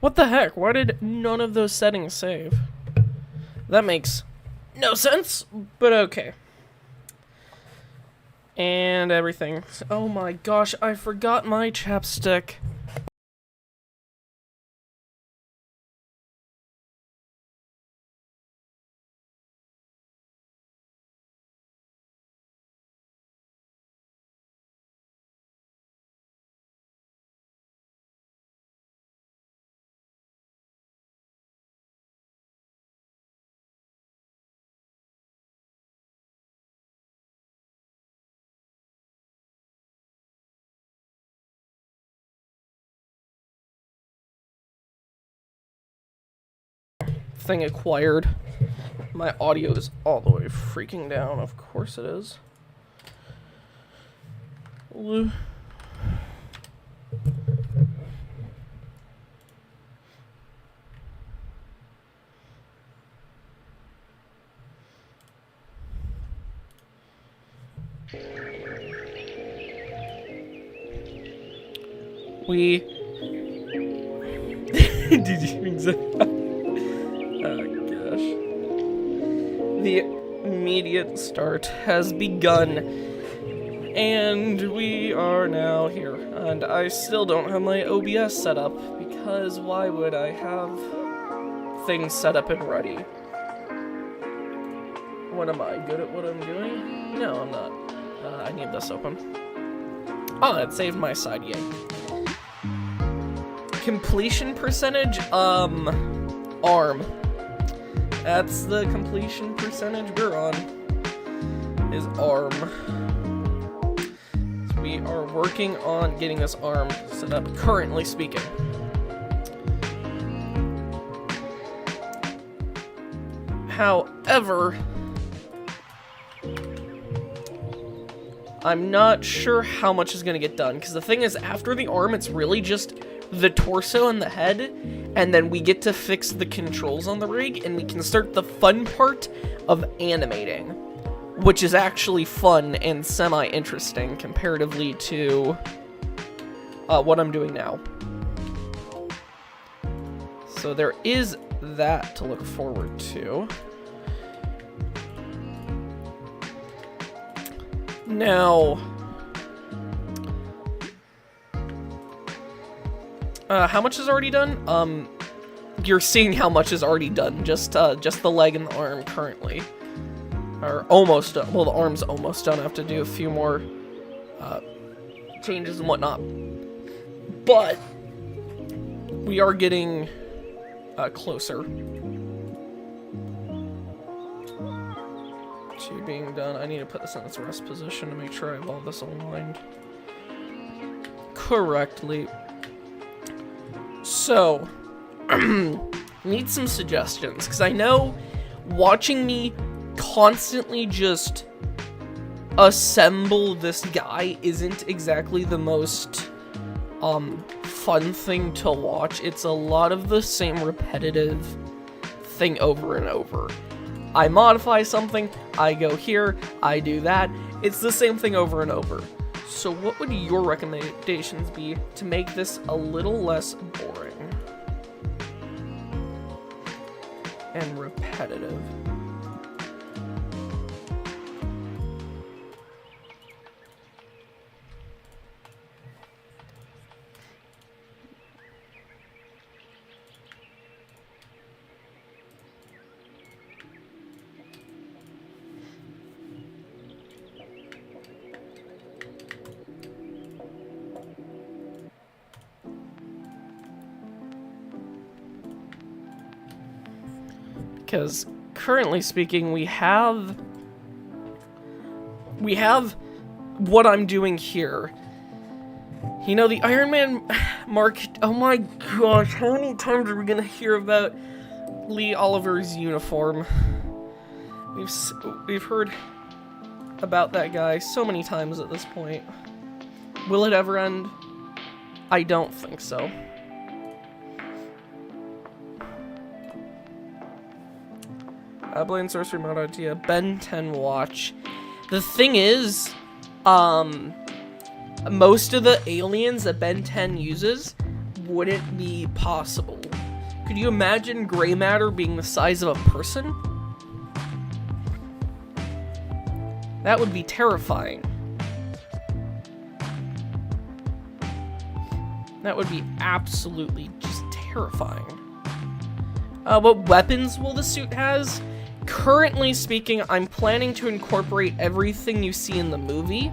What the heck? Why did none of those settings save? That makes no sense, but okay. And everything. Oh my gosh, I forgot my chapstick. Thing acquired. My audio is all the way freaking down. Of course it is. We did you exactly? Oh gosh. The immediate start has begun, and we are now here. And I still don't have my OBS set up, because why would I have things set up and ready? What am I, good at what I'm doing? No, I'm not. I need this open. Oh, it saved my side, yay. Completion percentage, ARM. That's the completion percentage we're on, is ARM. So we are working on getting this ARM set up, currently speaking. However, I'm not sure how much is going to get done, because the thing is, after the arm, it's really just the torso and the head, and then we get to fix the controls on the rig, and we can start the fun part of animating, which is actually fun and semi-interesting comparatively to what I'm doing now. So there is that to look forward to. Now, how much is already done? You're seeing how much is already done. Just the leg and the arm currently are almost done. Well, the arm's almost done. I have to do a few more changes and whatnot, but we are getting closer to being done. I need to put this in its rest position to make sure I have all this aligned correctly. So, need some suggestions, because I know watching me constantly just assemble this guy isn't exactly the most fun thing to watch. It's a lot of the same repetitive thing over and over. I modify something, I go here, I do that. It's the same thing over and over. So what would your recommendations be to make this a little less boring and repetitive? Because currently speaking, we have what I'm doing here. You know, the Iron Man mark. Oh my gosh, how many times are we gonna hear about Lee Oliver's uniform? We've heard about that guy so many times at this point. Will it ever end? I don't think so. Blade and Sorcery mod idea. Ben 10 watch. The thing is, most of the aliens that Ben 10 uses wouldn't be possible. Could you imagine gray matter being the size of a person? That would be terrifying. That would be absolutely just terrifying. What weapons will the suit has? Currently speaking, I'm planning to incorporate everything you see in the movie.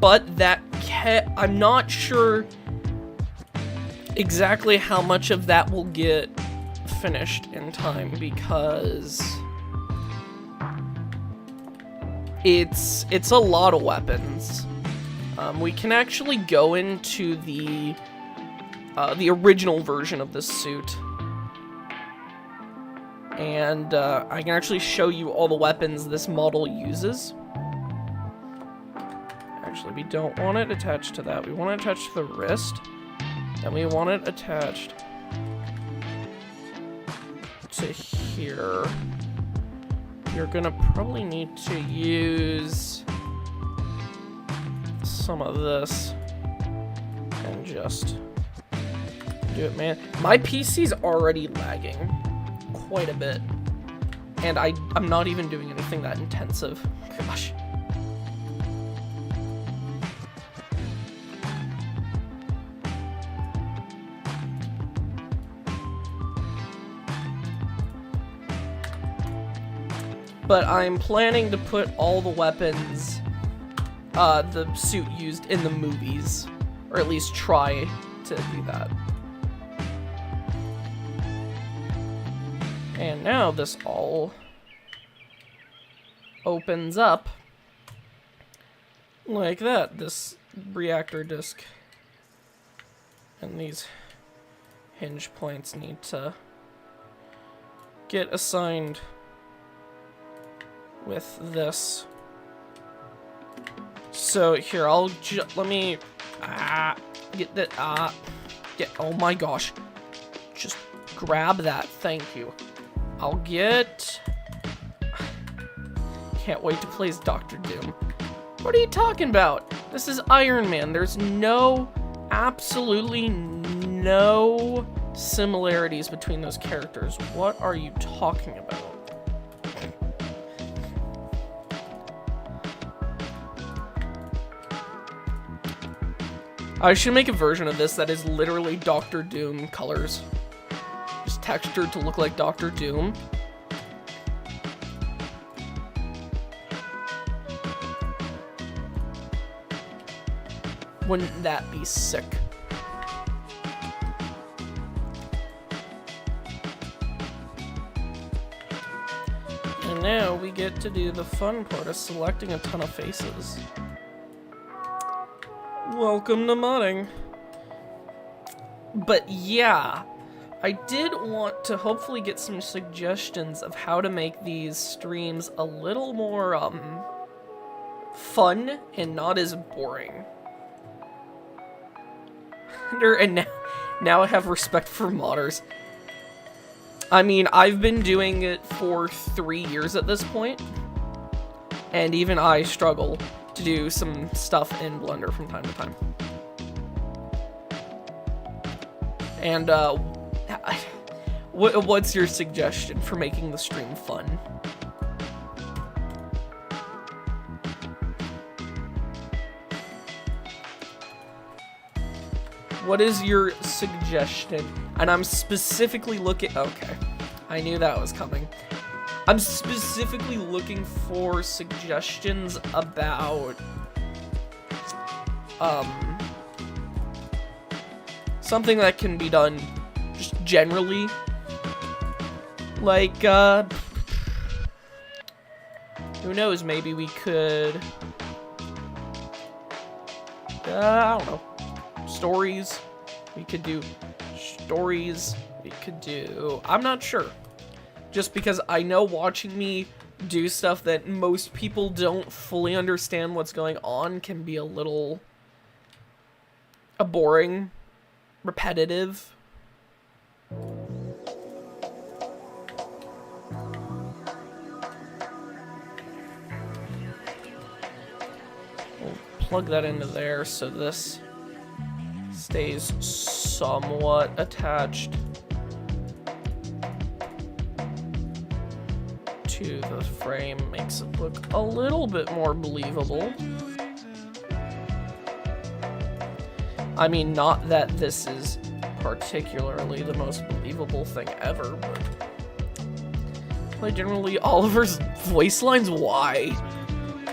But that I'm not sure exactly how much of that will get finished in time, because it's a lot of weapons. We can actually go into the original version of this suit, and I can actually show you all the weapons this model uses. Actually, we don't want it attached to that. We want it attached to the wrist, and we want it attached to here. You're gonna probably need to use some of this and just do it, man. My PC's already lagging quite a bit, and I'm not even doing anything that intensive. Gosh. But I'm planning to put all the weapons the suit used in the movies, or at least try to do that. And now this all opens up like that. This reactor disc and these hinge points need to get assigned with this. So here, let me get that oh my gosh, just grab that, thank you. Can't wait to play as Dr. Doom. What are you talking about? This is Iron Man. There's absolutely no similarities between those characters. What are you talking about? I should make a version of this that is literally Dr. Doom colors. Just textured to look like Dr. Doom. Wouldn't that be sick? And now we get to do the fun part of selecting a ton of faces. Welcome to modding. But yeah, I did want to hopefully get some suggestions of how to make these streams a little more fun and not as boring. And now I have respect for modders. I mean, I've been doing it for 3 years at this point, and even I struggle to do some stuff in Blender from time to time. And what's your suggestion for making the stream fun? What is your suggestion? And I'm specifically looking... Okay, I knew that was coming. I'm specifically looking for suggestions about something that can be done just generally, like who knows, maybe we could I don't know, stories. We could do stories. We could do, I'm not sure. Just because I know watching me do stuff that most people don't fully understand what's going on can be a little boring, repetitive. We'll plug that into there so this stays somewhat attached to the frame, makes it look a little bit more believable. I mean, not that this is particularly the most believable thing ever, but like generally Oliver's voice lines, why?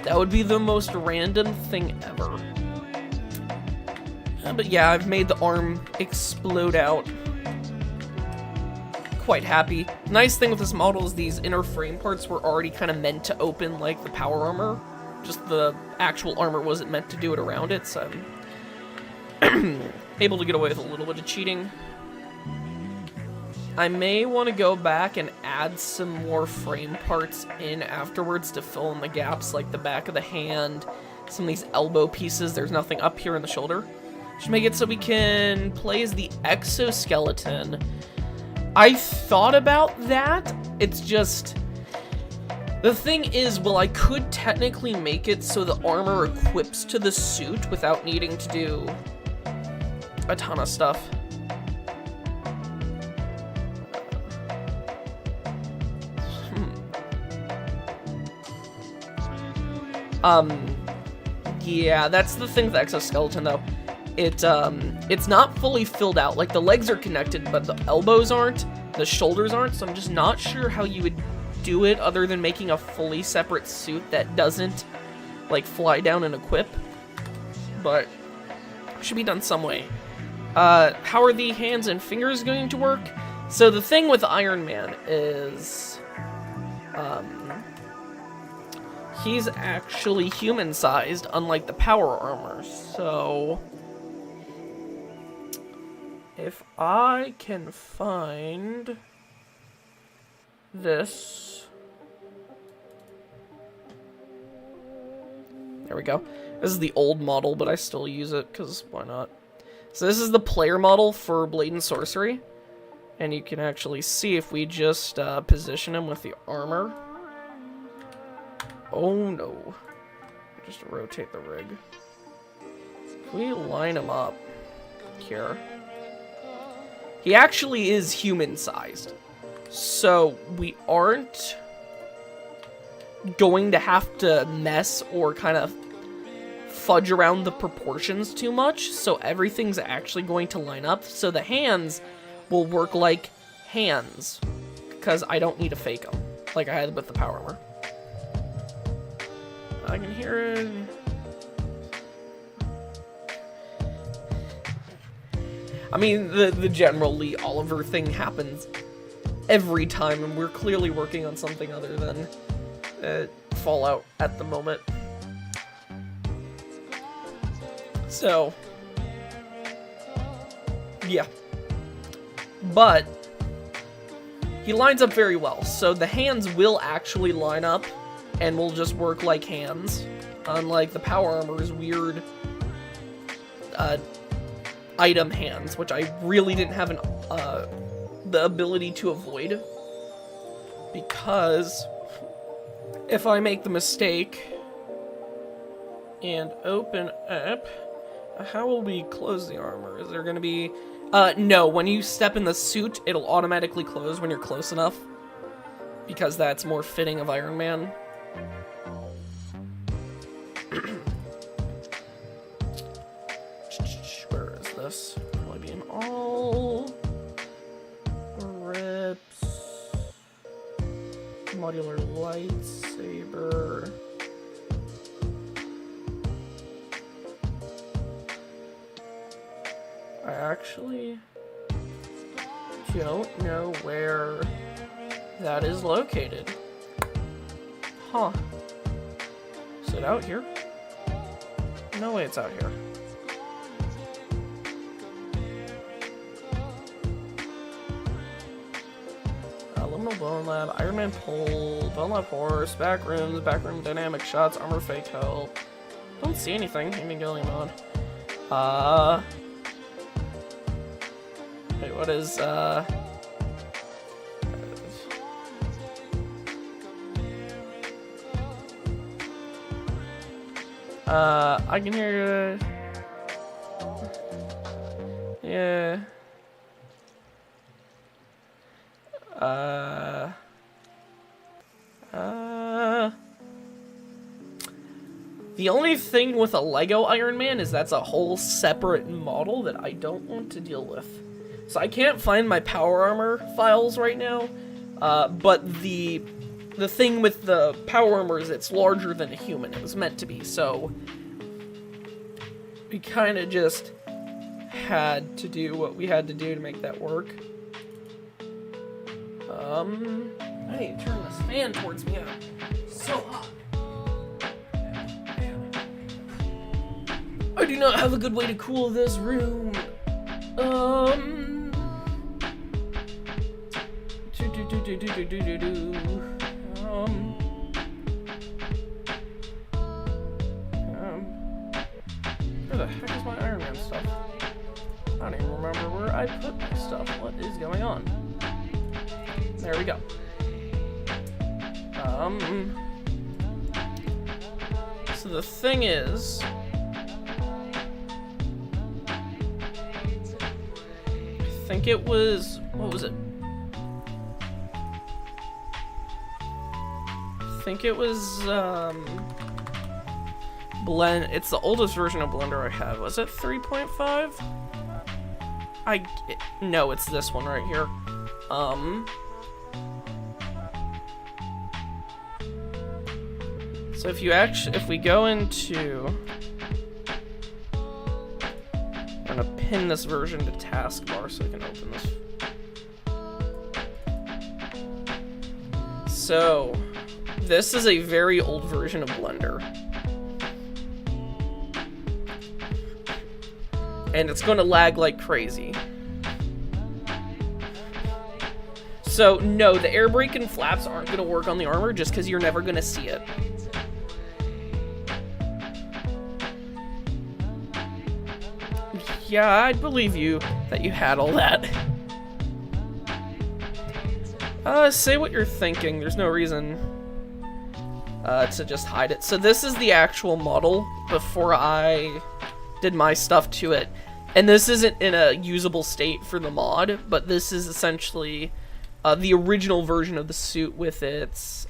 That would be the most random thing ever. But yeah, I've made the arm explode out. Quite happy. Nice thing with this model is these inner frame parts were already kind of meant to open like the power armor. Just the actual armor wasn't meant to do it around it, so I'm able to get away with a little bit of cheating. I may want to go back and add some more frame parts in afterwards to fill in the gaps, like the back of the hand, some of these elbow pieces. There's nothing up here in the shoulder. Should make it so we can play as the exoskeleton. I thought about that. It's just... the thing is, well, I could technically make it so the armor equips to the suit without needing to do a ton of stuff. Yeah, that's the thing with the exoskeleton, though. It's not fully filled out. Like, the legs are connected, but the elbows aren't, the shoulders aren't, so I'm just not sure how you would do it other than making a fully separate suit that doesn't, like, fly down and equip. But, should be done some way. How are the hands and fingers going to work? So the thing with Iron Man is, he's actually human-sized, unlike the power armor, so if I can find this, there we go. This is the old model, but I still use it, because why not? So this is the player model for Blade and Sorcery, and you can actually see if we just position him with the armor. Oh no. Just rotate the rig. If we line him up here, he actually is human-sized. So we aren't going to have to mess or kind of fudge around the proportions too much. So everything's actually going to line up. So the hands will work like hands, because I don't need to fake them like I had with the power armor. I can hear it. I mean, the general Lee Oliver thing happens every time, and we're clearly working on something other than Fallout at the moment. So, yeah. But he lines up very well, so the hands will actually line up and will just work like hands, unlike the power armor's weird item hands, which I really didn't have the ability to avoid, because if I make the mistake and open up, how will we close the armor? Is there going to be... no, when you step in the suit, it'll automatically close when you're close enough, because that's more fitting of Iron Man. Where is this? Will I be in all rips? Modular lightsaber. I actually don't know where that is located. Huh. Is it out here? No way it's out here. Liminal Bone Lab, Iron Man Pole, Bone Lab Horse, backroom dynamic shots, armor fake help. Don't see anything. Evangelion mod. Wait, what is, I can hear you. Yeah. The only thing with a Lego Iron Man is that's a whole separate model that I don't want to deal with. So I can't find my Power Armor files right now, but the thing with the Power Armor is it's larger than a human. It was meant to be, so we kind of just had to do what we had to do to make that work. I need to turn this fan towards me. It's so hot. I do not have a good way to cool this room. Where the heck is my Iron Man stuff? I don't even remember where I put my stuff. What is going on? There we go. So the thing is, I think it was, what was it? I think it was, Blend, it's the oldest version of Blender I have. Was it 3.5? No, it's this one right here. So if we go into, I'm gonna pin this version to taskbar so I can open this. So, this is a very old version of Blender. And it's gonna lag like crazy. So, no, the air brake and flaps aren't gonna work on the armor just because you're never gonna see it. Yeah, I'd believe you that you had all that. Say what you're thinking. There's no reason to just hide it. So this is the actual model before I did my stuff to it. And this isn't in a usable state for the mod, but this is essentially the original version of the suit with its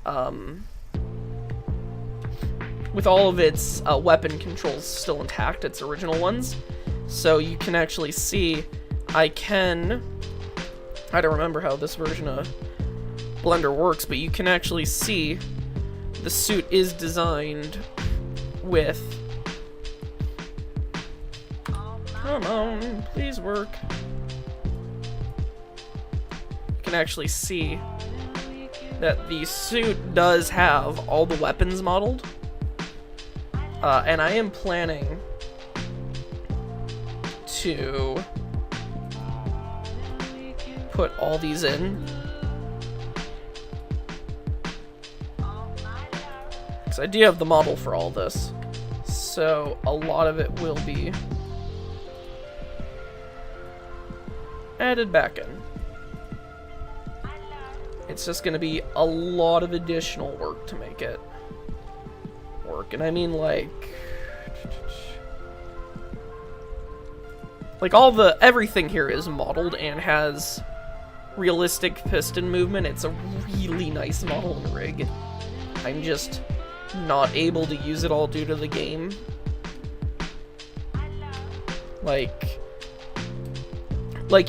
with all of its weapon controls still intact, its original ones. So you can actually see, I don't remember how this version of Blender works, but you can actually see the suit is designed with, come on, please work. You can actually see that the suit does have all the weapons modeled, and I am planning to put all these in. Because I do have the model for all this. So a lot of it will be added back in. It's just going to be a lot of additional work to make it work. And I mean like everything here is modeled and has realistic piston movement. It's a really nice model and rig. I'm just not able to use it all due to the game. Like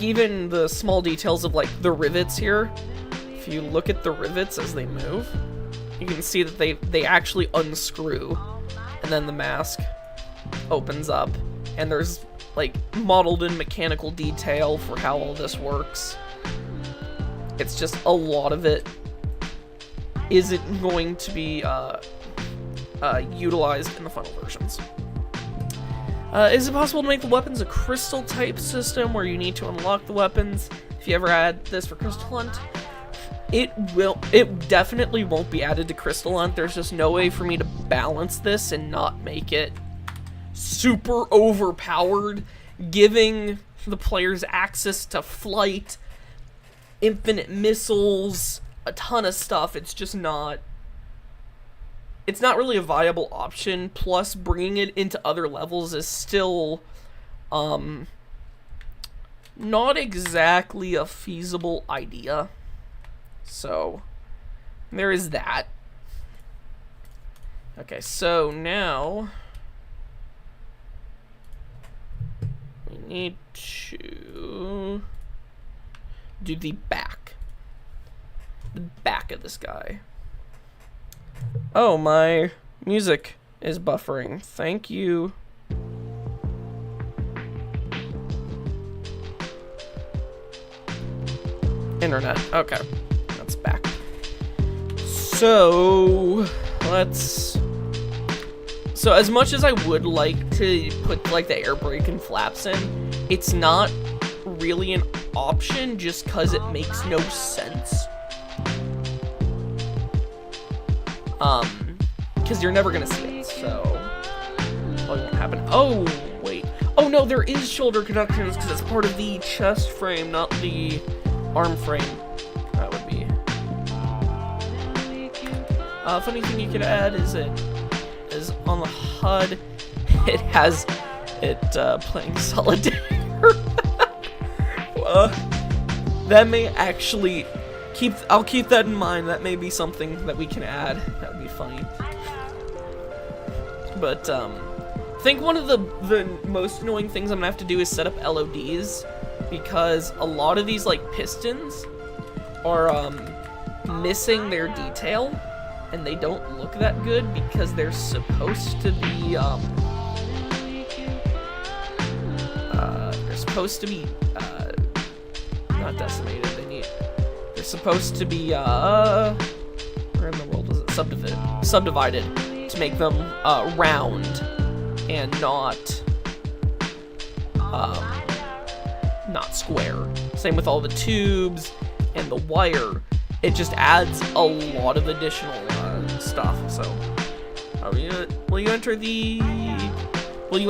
even the small details of like the rivets here, if you look at the rivets as they move, you can see that they actually unscrew and then the mask opens up, and there's like modeled in mechanical detail for how all this works. It's just a lot of it isn't going to be utilized in the final versions. Is it possible to make the weapons a crystal type system where you need to unlock the weapons? If you ever add this for Crystal Hunt, it definitely won't be added to Crystal Hunt. There's just no way for me to balance this and not make it super overpowered, giving the players access to flight, infinite missiles, a ton of stuff. It's just not it's not really a viable option. Plus, bringing it into other levels is still not exactly a feasible idea. So there is that. Okay, so now we need to do the back of this guy. Oh, my music is buffering. Thank you. Internet. Okay, that's back. So So as much as I would like to put like the air brake and flaps in, it's not really an option just because it makes no sense. Because you're never gonna see it, so it won't happen. Oh, wait. Oh no, there is shoulder connections because it's part of the chest frame, not the arm frame. That would be. Funny thing you could add is on the HUD, it has it playing Solitaire. That may actually I'll keep that in mind. That may be something that we can add. That would be funny. But I think one of the most annoying things I'm gonna have to do is set up LODs, because a lot of these like pistons are missing their detail, and they don't look that good because they're supposed to be not decimated. They're supposed to be where in the world is it subdivided to make them round and not square. Same with all the tubes and the wire. It just adds a lot of additional stuff. So, will you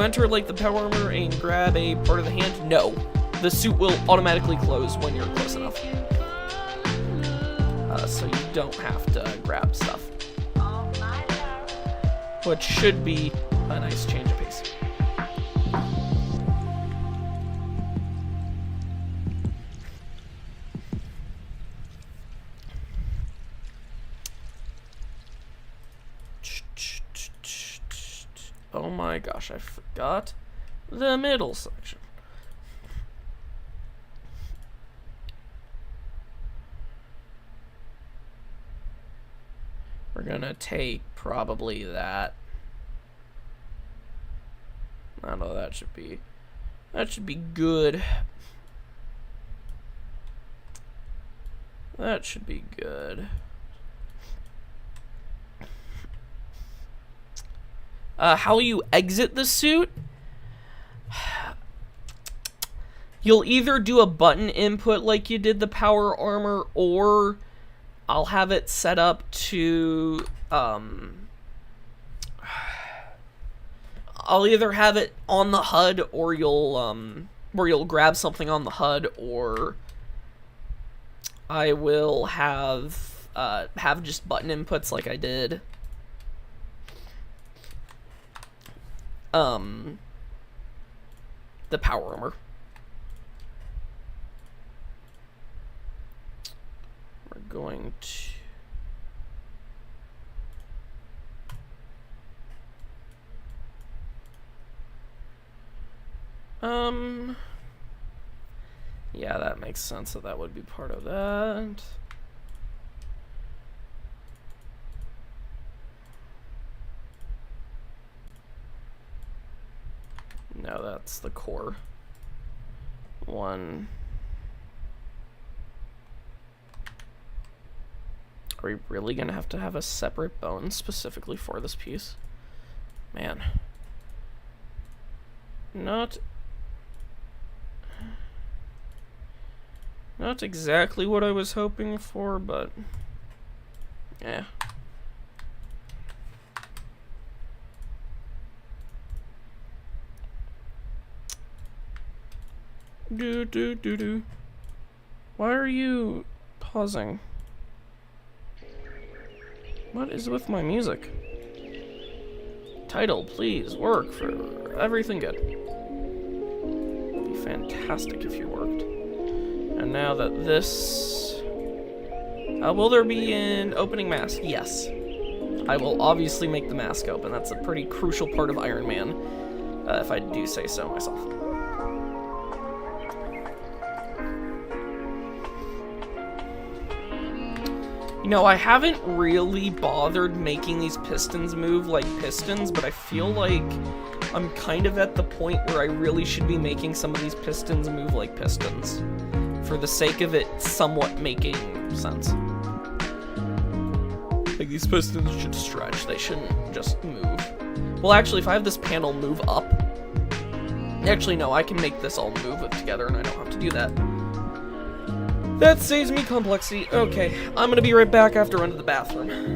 enter like the power armor and grab a part of the hand? No, the suit will automatically close when you're close enough. So you don't have to grab stuff, which should be a nice change of pace. Oh my gosh, I forgot the middle section. We're gonna take probably that. I know that should be good. That should be good. How you exit the suit? You'll either do a button input like you did the power armor, or I'll have it set up to, I'll either have it on the HUD, or where you'll grab something on the HUD, or I will have just button inputs like I did. The power armor. We're going to... Yeah, that makes sense that that would be part of that. No, that's the core one. Are we really gonna have to have a separate bone specifically for this piece? Man. Not exactly what I was hoping for, but yeah. Do. Why are you pausing? What is with my music? Title, please, work for everything good. It'd be fantastic if you worked. And now that this... will there be an opening mask? Yes. I will obviously make the mask open. That's a pretty crucial part of Iron Man, if I do say so myself. You know, I haven't really bothered making these pistons move like pistons, but I feel like I'm kind of at the point where I really should be making some of these pistons move like pistons, for the sake of it somewhat making sense. Like, these pistons should stretch, they shouldn't just move. Well, actually, if I have this panel move up... Actually, no, I can make this all move together, and I don't have to do that. That saves me complexity. Okay, I'm gonna be right back after I run to the bathroom.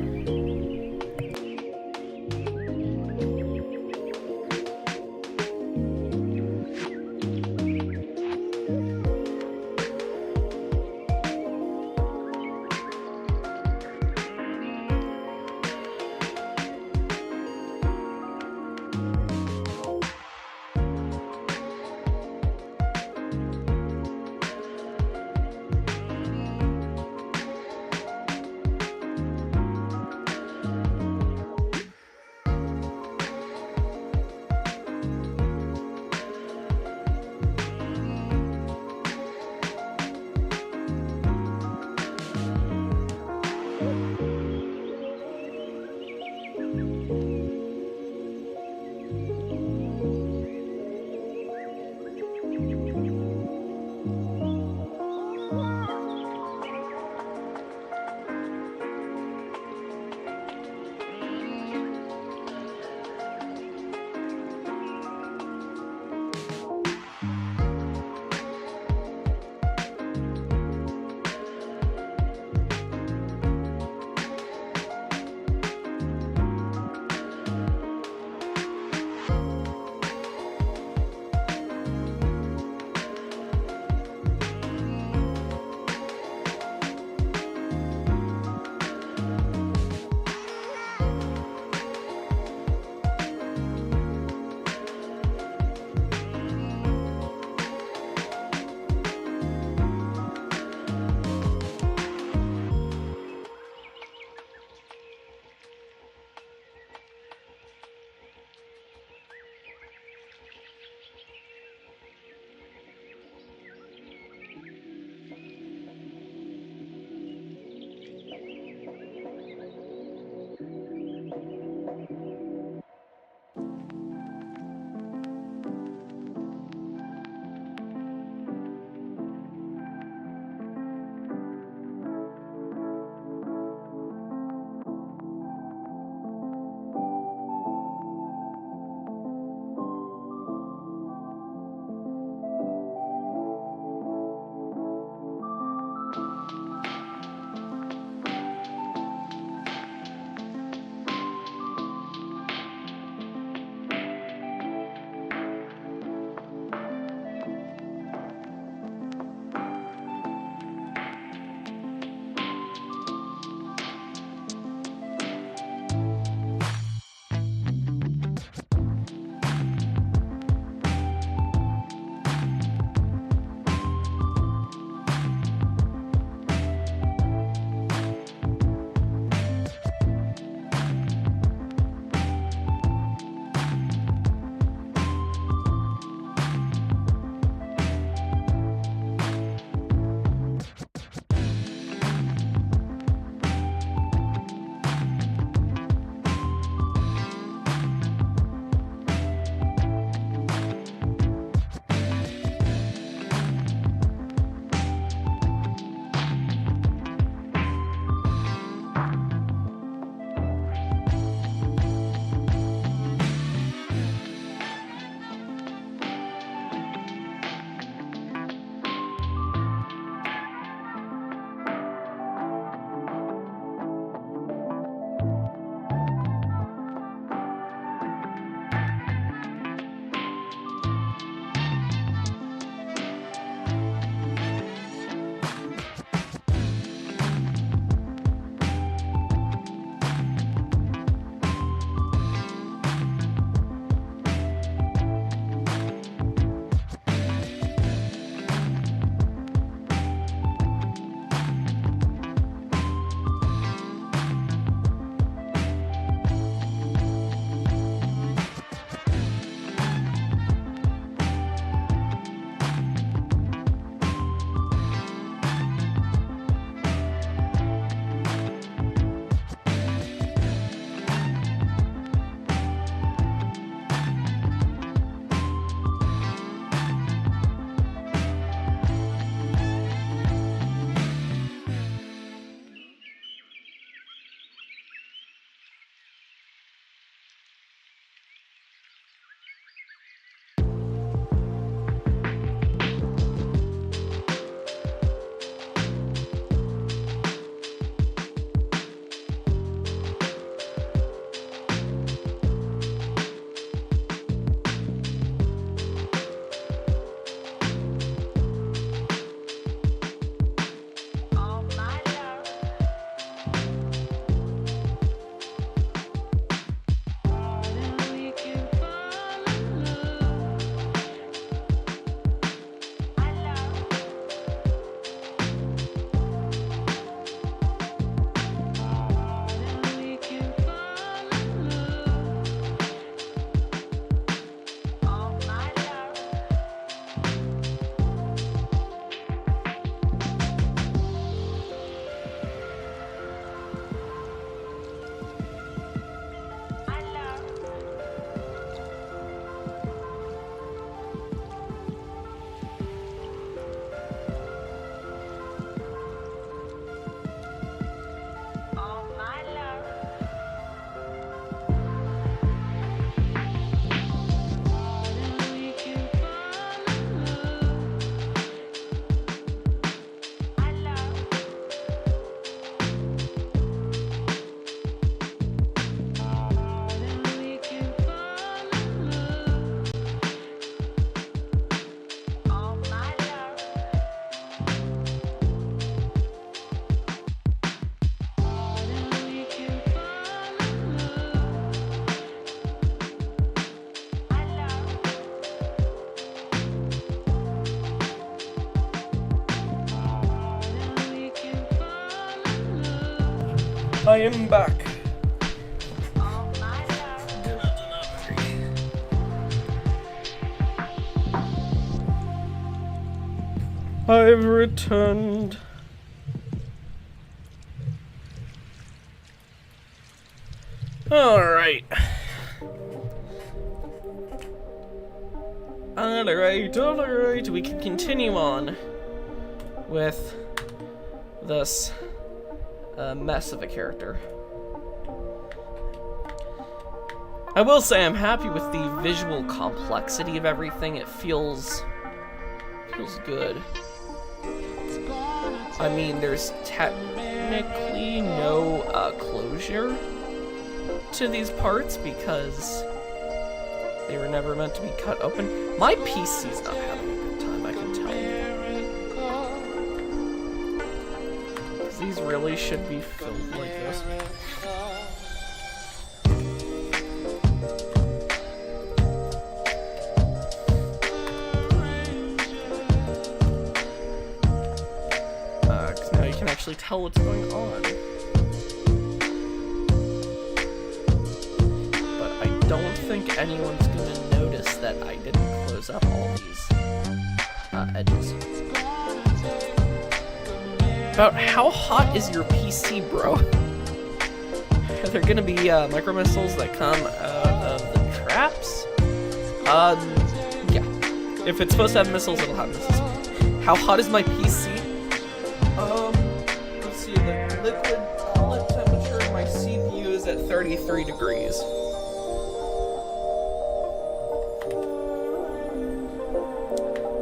I am back. I've returned. Alright. Alright. We can continue on with this mess of a character. I will say I'm happy with the visual complexity of everything. It feels good. I mean, there's technically no closure to these parts because they were never meant to be cut open. My PC's not having a good time, I can tell you. Because these really should be filled like this. Because now you can actually tell what's going on. I don't think anyone's gonna notice that I didn't close up all these edges. About how hot is your PC, bro? Are there gonna be micro missiles that come out of the traps? Yeah. If it's supposed to have missiles, it'll have missiles. How hot is my PC? Let's see, the liquid coolant temperature of my CPU is at 33 degrees.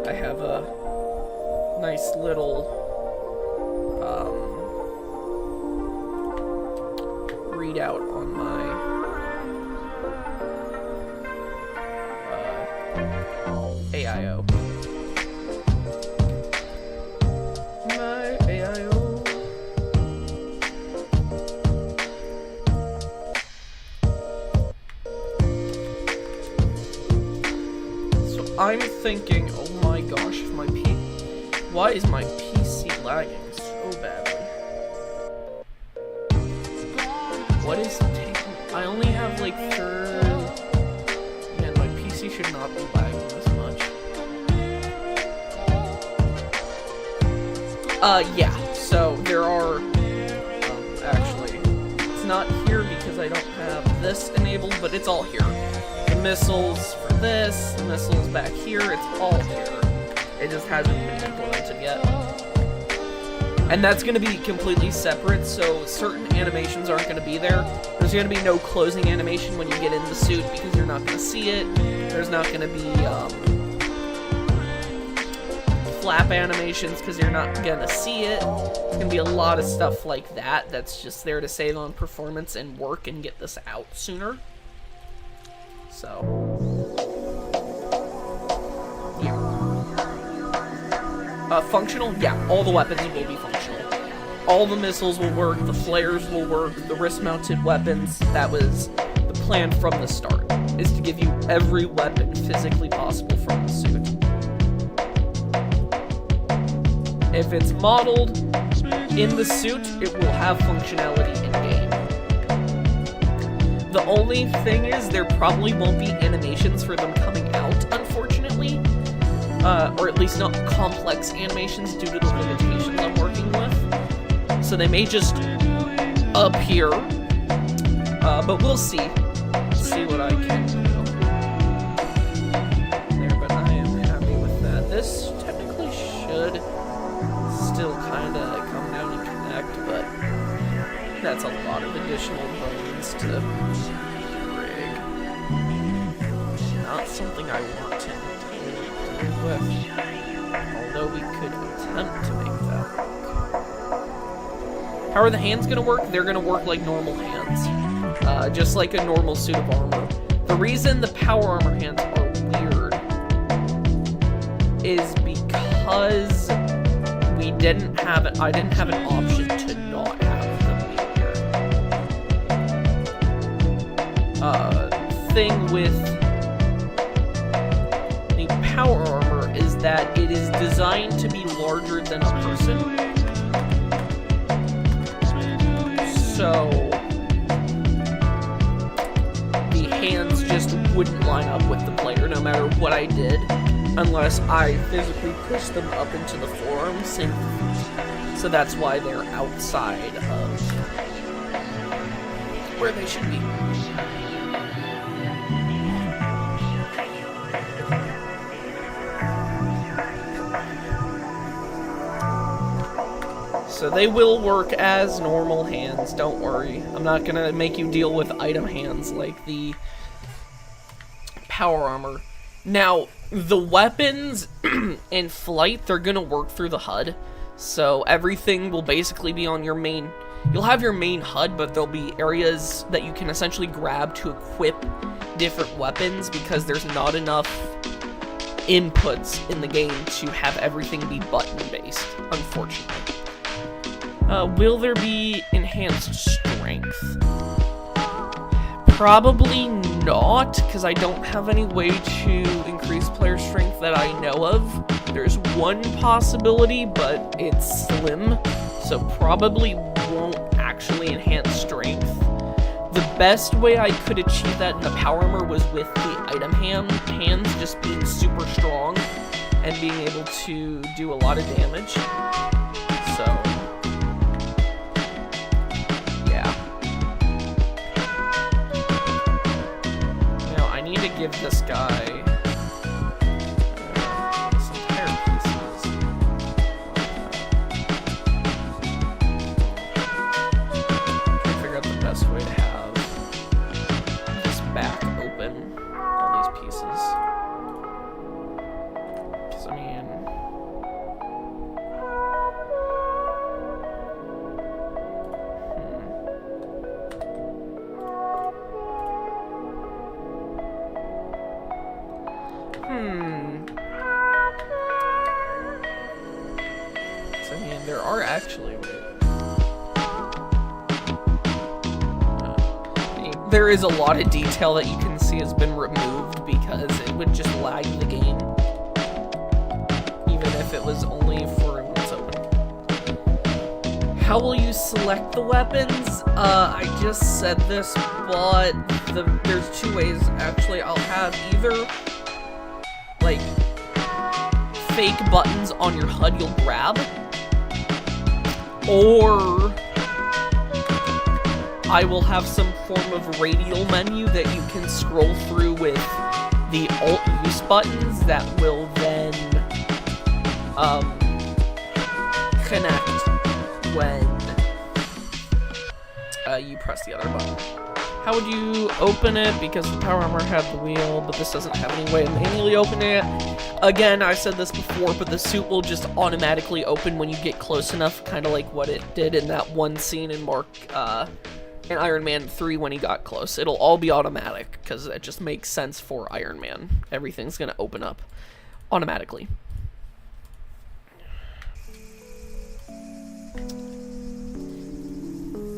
I have a nice little readout on my AIO. My AIO. So I'm thinking, oh my gosh, if my why is my PC lagging so badly? What is taking? I only have like Man, my PC should not be lagging this much. Yeah. So there are actually, it's not here because I don't have this enabled, but it's all here. The missiles for this, the missiles back here, it's all here. It just hasn't been implemented yet. And that's going to be completely separate, so certain animations aren't going to be there. There's going to be no closing animation when you get in the suit because you're not going to see it. There's not going to be flap animations because you're not going to see it. There's going to be a lot of stuff like that that's just there to save on performance and work and get this out sooner. So, yeah. Functional? Yeah, all the weapons will be functional. All the missiles will work, the flares will work, the wrist-mounted weapons. That was the plan from the start, is to give you every weapon physically possible from the suit. If it's modeled in the suit, it will have functionality in-game. The only thing is there probably won't be animations for them coming out, unfortunately. Or at least not complex animations due to the limitations I'm working with. So they may just appear. But we'll see. See what I can do. There, but I am happy with that. This technically should still kind of come down and connect, but that's a lot of additional bones to rig. Not something I want to with, although we could attempt to make that work. How are the hands gonna work? They're gonna work like normal hands, just like a normal suit of armor. The reason the power armor hands are weird is because I didn't have an option to not have them be here. Thing with power armor is that it is designed to be larger than a person. So wouldn't line up with the player no matter what I did, unless I physically pushed them up into the forearm. Same. So that's why they're outside of where they should be. So they will work as normal hands, don't worry. I'm not gonna make you deal with item hands like the power armor. Now, the weapons in flight, they're gonna work through the HUD. So everything will basically be on your main... You'll have your main HUD, but there'll be areas that you can essentially grab to equip different weapons because there's not enough inputs in the game to have everything be button-based, unfortunately. Will there be enhanced strength? Probably not, because I don't have any way to increase player strength that I know of. There's one possibility, but it's slim, so probably won't actually enhance strength. The best way I could achieve that in the power armor was with the item hands just being super strong and being able to do a lot of damage. So... give this guy some tire pieces. Trying to figure out the best way to have this back open, all these pieces. Because, I mean... So, I mean, there are actually... there is a lot of detail that you can see has been removed because it would just lag the game. Even if it was only for when it's open. How will you select the weapons? I just said this, but there's two ways, actually. I'll have either... like, fake buttons on your HUD you'll grab, or I will have some form of radial menu that you can scroll through with the alt use buttons that will then connect when you press the other button. How would you open it? Because the power armor had the wheel, but this doesn't have any way of manually opening it. Again, I've said this before, but the suit will just automatically open when you get close enough, kind of like what it did in that one scene in in Iron Man 3 when he got close. It'll all be automatic, because it just makes sense for Iron Man. Everything's going to open up automatically.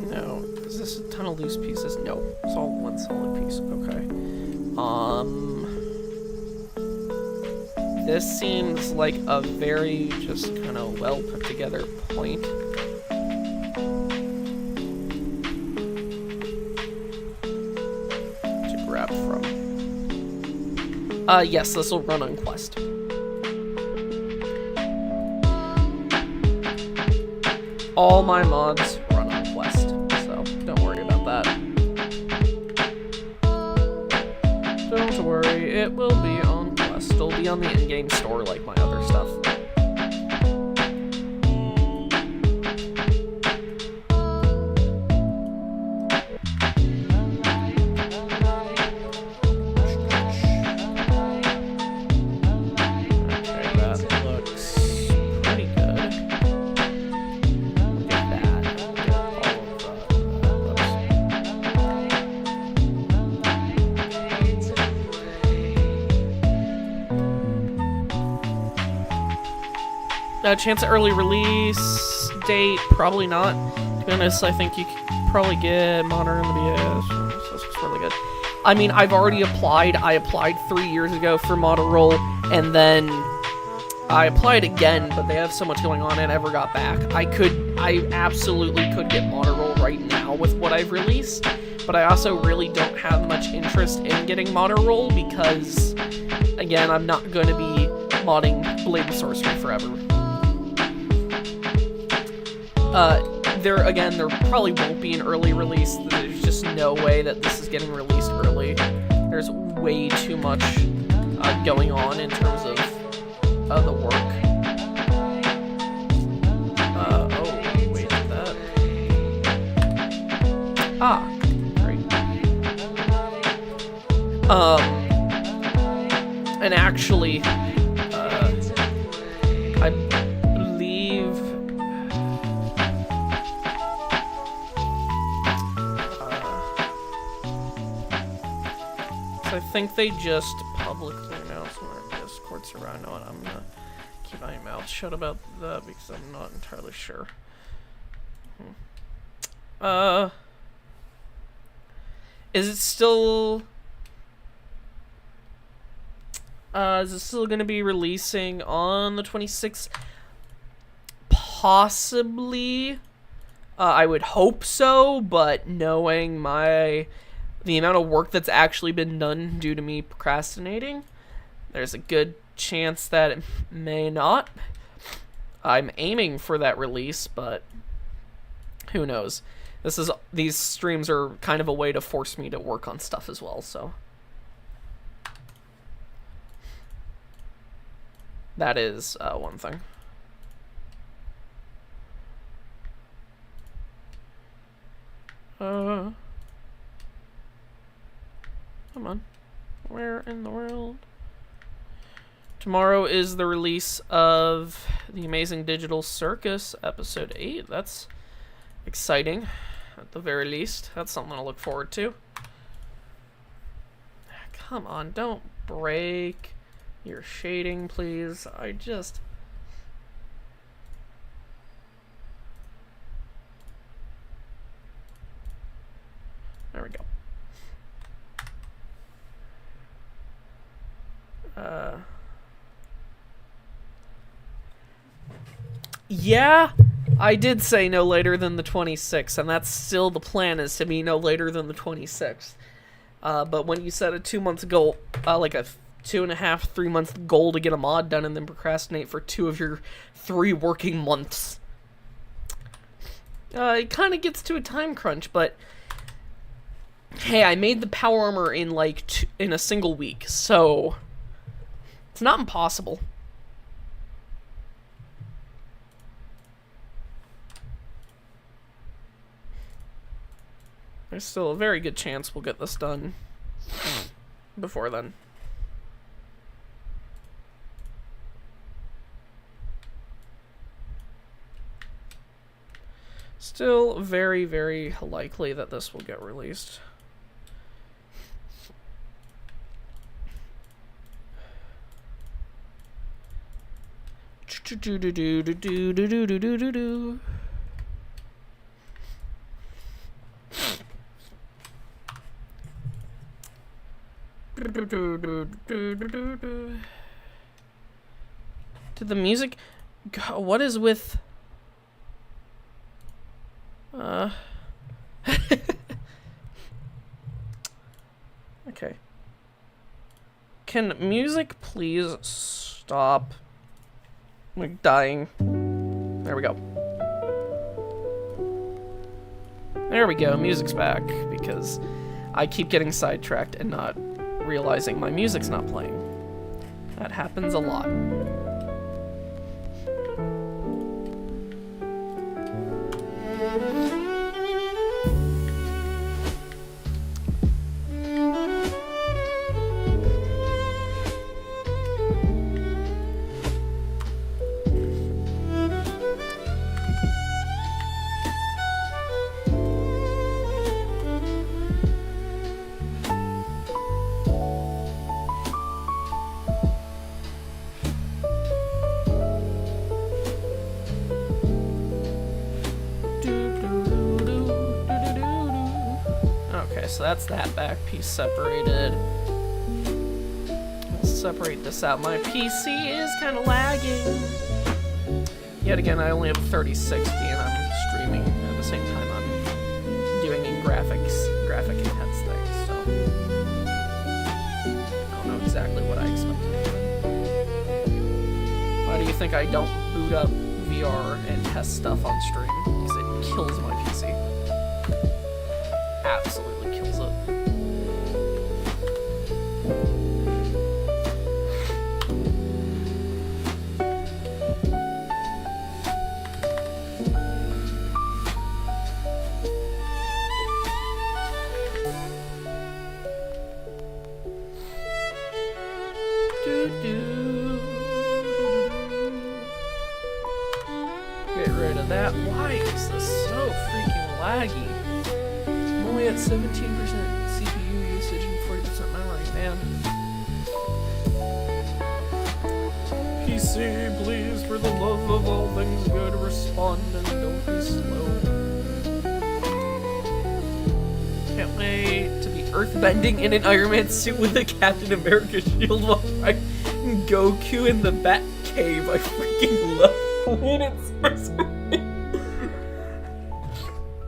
No. Is this a ton of loose pieces? No. It's all one solid piece. Okay. This seems like a very just kind of well put together point. To grab from. Yes, this will run on Quest. All my mods run on Quest, so don't worry about that. Don't worry, it will be on Quest. It'll be on the in-game store like my other stuff. Chance of early release date, probably not. To be honest, I think you could probably get Modern in the BS. This looks really good. I mean, I've already applied. I applied 3 years ago for Modern Roll, and then I applied again, but they have so much going on, I never got back. I absolutely could get Modder Roll right now with what I've released, but I also really don't have much interest in getting Modder Roll because, again, I'm not going to be modding Blade Sorcery forever. There probably won't be an early release. There's just no way that this is getting released early. There's way too much going on in terms of the work. Oh, wait, that. Ah, great. And actually, I believe. So I think they just publicly announced on their Discord, so I know, and I'm gonna keep my mouth shut about that because I'm not entirely sure. Is it still gonna be releasing on the 26th? Possibly. I would hope so, but knowing the amount of work that's actually been done due to me procrastinating, there's a good chance that it may not. I'm aiming for that release, but who knows? These streams are kind of a way to force me to work on stuff as well, so that is one thing. Come on. Where in the world? Tomorrow is the release of The Amazing Digital Circus Episode 8. That's exciting, at the very least. That's something to look forward to. Come on, don't break your shading, please. There we go. Yeah, I did say no later than the 26th, and that's still the plan, is to be no later than the 26th. But when you set a 2-month goal, like a 2.5, 3-month goal to get a mod done and then procrastinate for 2 of your 3 working months, it kind of gets to a time crunch, but hey, I made the power armor in in a single week, so it's not impossible. There's still a very good chance we'll get this done before then. Still very, very likely that this will get released. Did the music... God, what is with... Okay. Can music please stop? I'm like dying. There we go. There we go, music's back, because I keep getting sidetracked and not realizing my music's not playing. That happens a lot. So that's that back piece separated. Let's separate this out. My PC is kind of lagging. Yet again, I only have 3060 and I'm streaming at the same time I'm doing a graphic intense thing, so I don't know exactly what I expect to happen. Why do you think I don't boot up VR and test stuff on stream? Because it kills my PC. Absolutely kills it. Get rid of that. Why is this so freaking laggy? I'm only at 17% CPU usage and 40% memory, man. PC, please, for the love of all things good, respond and don't be slow. Can't wait to be earthbending in an Iron Man suit with a Captain America shield while trying Goku in the Bat Cave. I freaking love when it's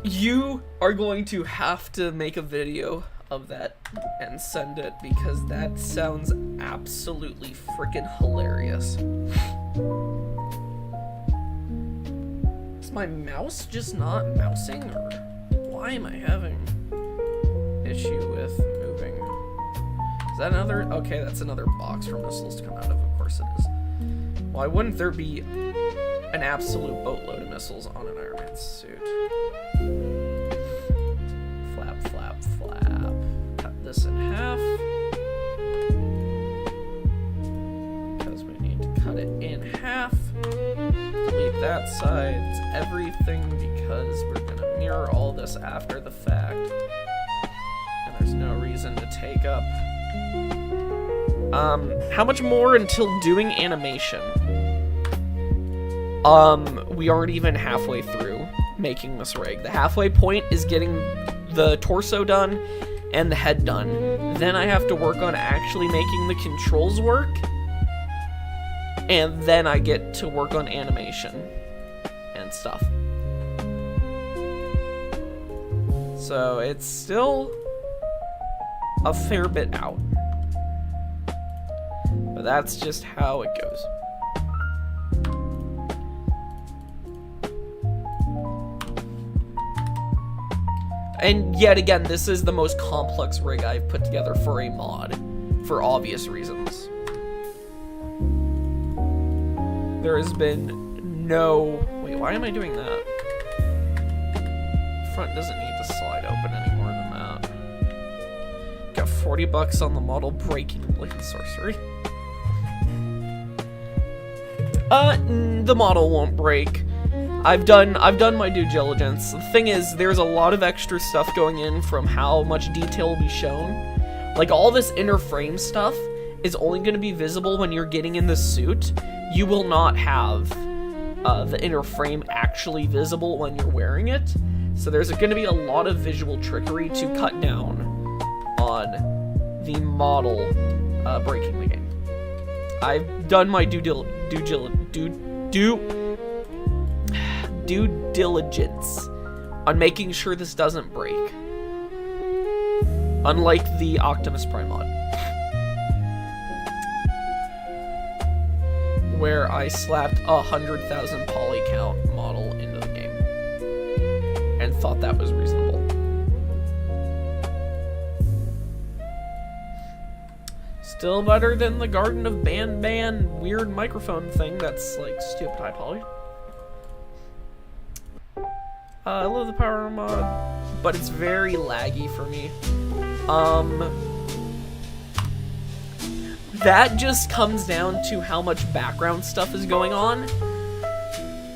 You are going to have to make a video of that and send it because that sounds absolutely freaking hilarious. Is my mouse just not mousing, or why am I having issue with moving? Is that another? Okay, that's another box for missiles to come out of. Of course it is. Why wouldn't there be an absolute boatload of missiles on an Iron Man suit? Flap, flap, flap. Cut this in half. Because we need to cut it in half. Delete that side. It's everything because we're going to mirror all this after the fact. And there's no reason to take up. How much more until doing animation? We aren't even halfway through making this rig. The halfway point is getting the torso done and the head done. Then I have to work on actually making the controls work. And then I get to work on animation and stuff. So it's still a fair bit out. But that's just how it goes. And yet again, this is the most complex rig I've put together for a mod, for obvious reasons. There has been no... Wait, why am I doing that? Front doesn't need to slide open any more than that. Got 40 bucks on the model Breaking Blade Sorcery. The model won't break. I've done my due diligence. The thing is, there's a lot of extra stuff going in from how much detail will be shown. Like, all this inner frame stuff is only going to be visible when you're getting in the suit. You will not have the inner frame actually visible when you're wearing it. So there's going to be a lot of visual trickery to cut down on the model breaking the game. I've done my due diligence on making sure this doesn't break. Unlike the Optimus Prime mod, where I slapped 100,000 poly count model into the game and thought that was reasonable. Still better than the Garden of Ban weird microphone thing that's like stupid high poly. I love the power armor mod, but it's very laggy for me. That just comes down to how much background stuff is going on.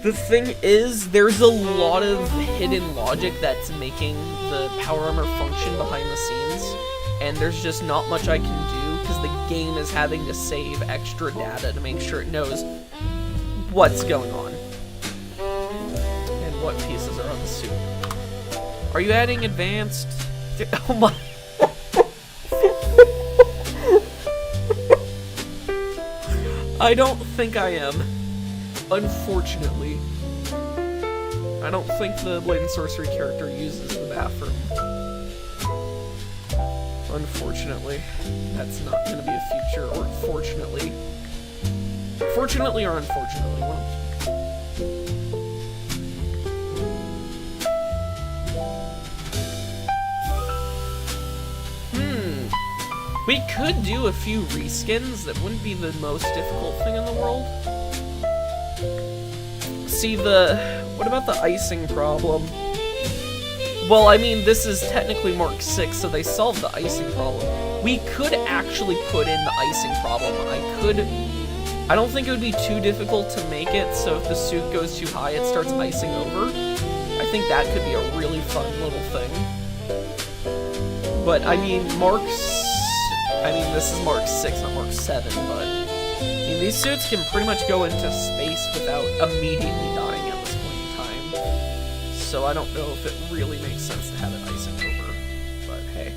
The thing is, there's a lot of hidden logic that's making the power armor function behind the scenes, and there's just not much I can do because the game is having to save extra data to make sure it knows what's going on and what pieces are on the suit. Are you adding advanced? Oh my. I don't think I am. Unfortunately. I don't think the Blade and Sorcery character uses the bathroom. Unfortunately. That's not going to be a feature, or fortunately. Fortunately or unfortunately, one of the We could do a few reskins. That wouldn't be the most difficult thing in the world. See, what about the icing problem? Well, I mean, this is technically Mark 6, so they solved the icing problem. We could actually put in the icing problem. I don't think it would be too difficult to make it, so if the suit goes too high, it starts icing over. I think that could be a really fun little thing. But, I mean, this is Mark 6, not Mark 7, but... I mean, these suits can pretty much go into space without immediately dying at this point in time. So I don't know if it really makes sense to have it icing over, but hey.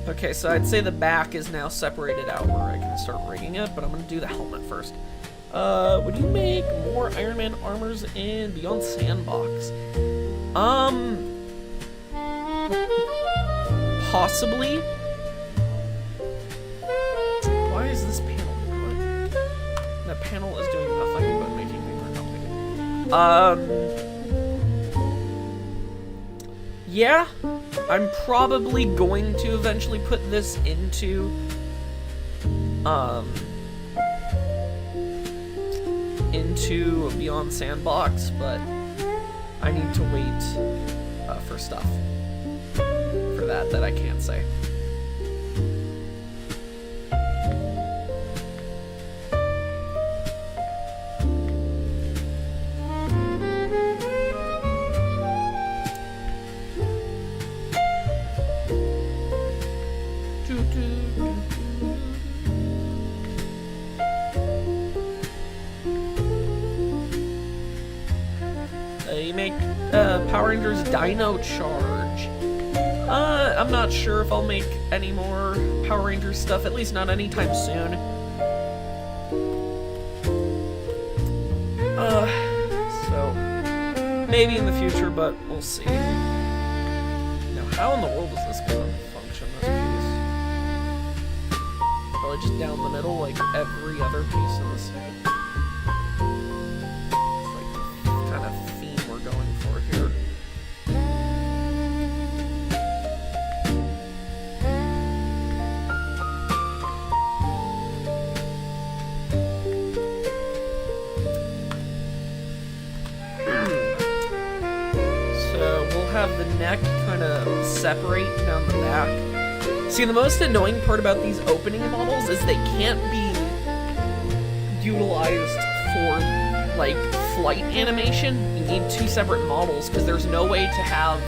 Okay, so I'd say the back is now separated out where I can start rigging it, but I'm gonna do the helmet first. Would you make more Iron Man armors in Beyond Sandbox? Possibly. Why is this panel doing? That panel is doing nothing but making me more complicated. Yeah, I'm probably going to eventually put this into, into Beyond Sandbox, but I need to wait for stuff for that I can't say. You make Power Rangers Dino Charge. I'm not sure if I'll make any more Power Rangers stuff, at least not anytime soon. So maybe in the future, but we'll see. Now, how in the world is this gonna function, this piece? Probably just down the middle like every other piece in this thing. Have the neck kind of separate down the back. See, the most annoying part about these opening models is they can't be utilized for, like, flight animation. You need two separate models, because there's no way to have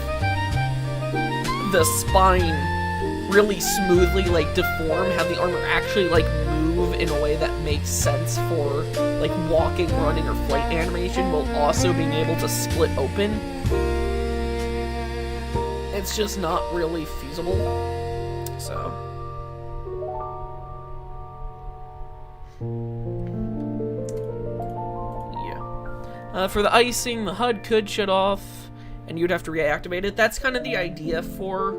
the spine really smoothly, like, deform, have the armor actually, like, move in a way that makes sense for, like, walking, running, or flight animation, while also being able to split open. It's just not really feasible, so. Yeah. For the icing, the HUD could shut off, and you'd have to reactivate it. That's kind of the idea for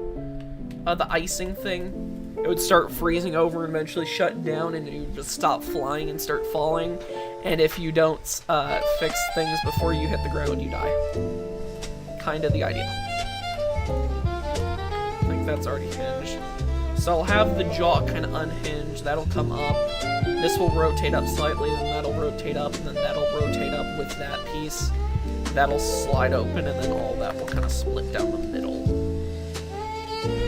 the icing thing. It would start freezing over and eventually shut down, and you would just stop flying and start falling. And if you don't fix things before you hit the ground, you die. Kind of the idea. I think that's already hinged. So I'll have the jaw kind of unhinged. That'll come up. This will rotate up slightly, and that'll rotate up, and then that'll rotate up with that piece. That'll slide open, and then all that will kind of split down the middle.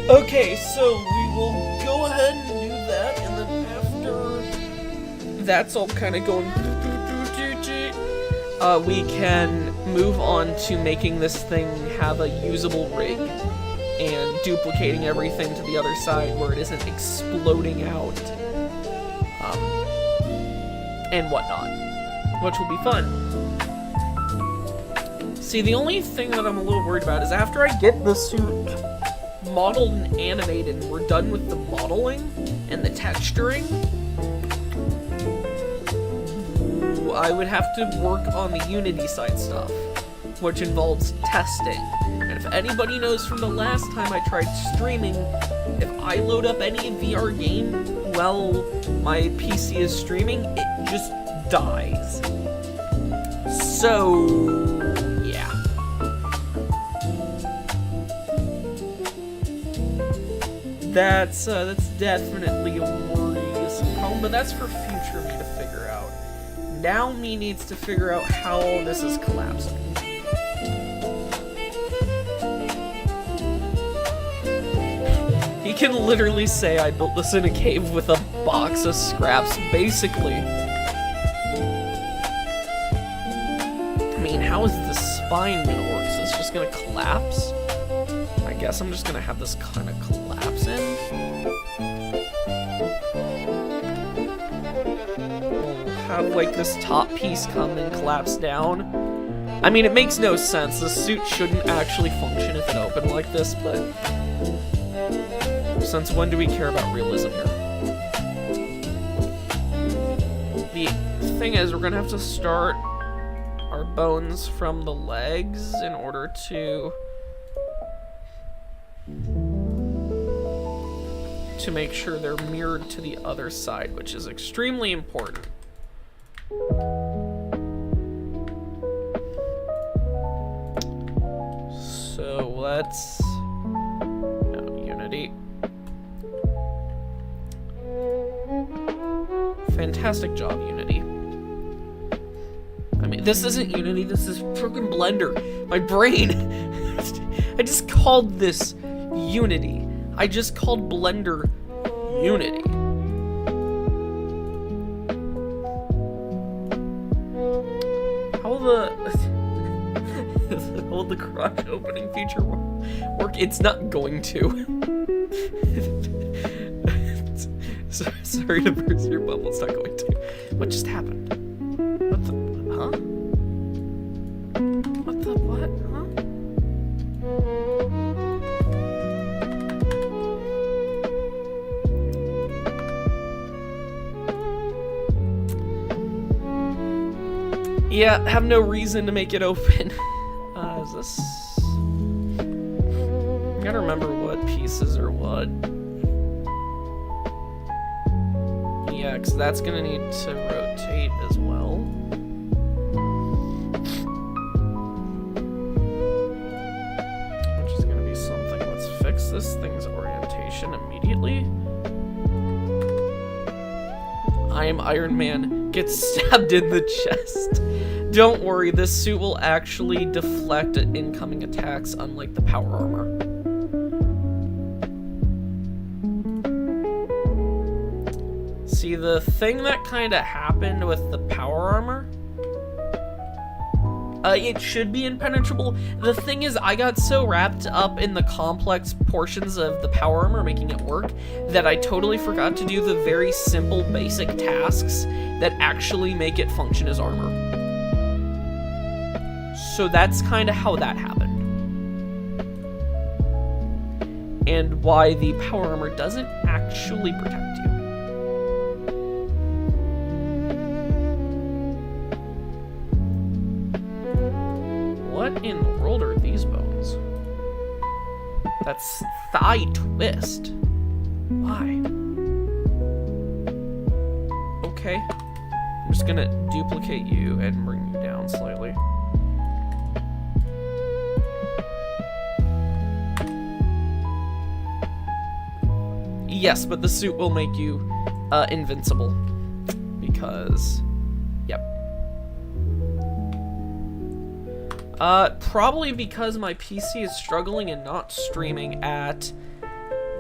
Okay, so we will go ahead and do that, and then after that's all kind of going, we can move on to making this thing have a usable rig and duplicating everything to the other side where it isn't exploding out, and whatnot, which will be fun. See, the only thing that I'm a little worried about is after I get the suit modeled and animated and we're done with the modeling and the texturing, I would have to work on the Unity side stuff, which involves testing. And if anybody knows from the last time I tried streaming, if I load up any VR game while my PC is streaming, it just dies. So, yeah. That's definitely a worrisome problem, but that's for future me to figure out. Now me needs to figure out how all this is collapsing. He can literally say I built this in a cave with a box of scraps, basically. I mean, how is the spine gonna work? So it's just gonna collapse? I guess I'm just gonna have this kind of collapse in. We'll have like this top piece come and collapse down. I mean, it makes no sense. The suit shouldn't actually function if it opened like this, but since when do we care about realism here? The thing is, we're gonna have to start our bones from the legs in order to make sure they're mirrored to the other side, which is extremely important. So let's Unity. Fantastic job, Unity. I mean, this isn't Unity, this is freaking Blender. My brain. I just called this Unity. I just called Blender Unity. How will the garage opening feature work? It's not going to. Sorry to burst your bubble, it's not going to. What just happened? What the, huh? What the, what, huh? Yeah, have no reason to make it open. Is this... I gotta remember what pieces are what. Yeah, because that's gonna need to rotate as well. Which is gonna be something. Let's fix this thing's orientation immediately. I am Iron Man. Gets stabbed in the chest. Don't worry, this suit will actually deflect incoming attacks, unlike the power armor. See, the thing that kind of happened with the power armor, it should be impenetrable. The thing is, I got so wrapped up in the complex portions of the power armor making it work that I totally forgot to do the very simple basic tasks that actually make it function as armor. So that's kind of how that happened. And why the power armor doesn't actually protect you. What in the world are these bones? That's thigh twist. Why? Okay. I'm just gonna duplicate you and bring you down slightly. Yes, but the suit will make you invincible. Because, yep. Probably because my PC is struggling and not streaming at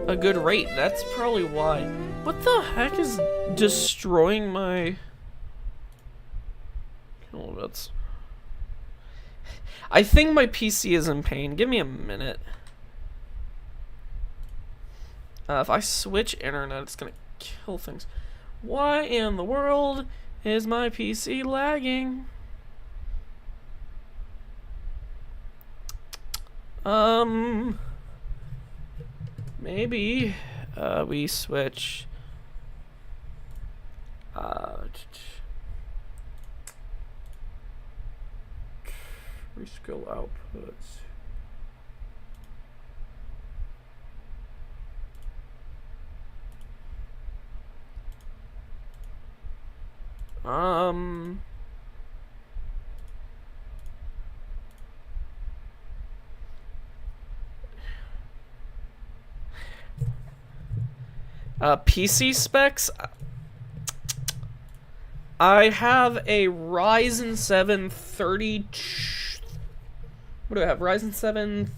a good rate. That's probably why. What the heck is destroying my... Oh, that's... I think my PC is in pain. Give me a minute. If I switch internet, it's gonna kill things. Why in the world is my PC lagging? maybe we switch rescale outputs. PC specs. I have a Ryzen 7 30. What do I have? Ryzen 7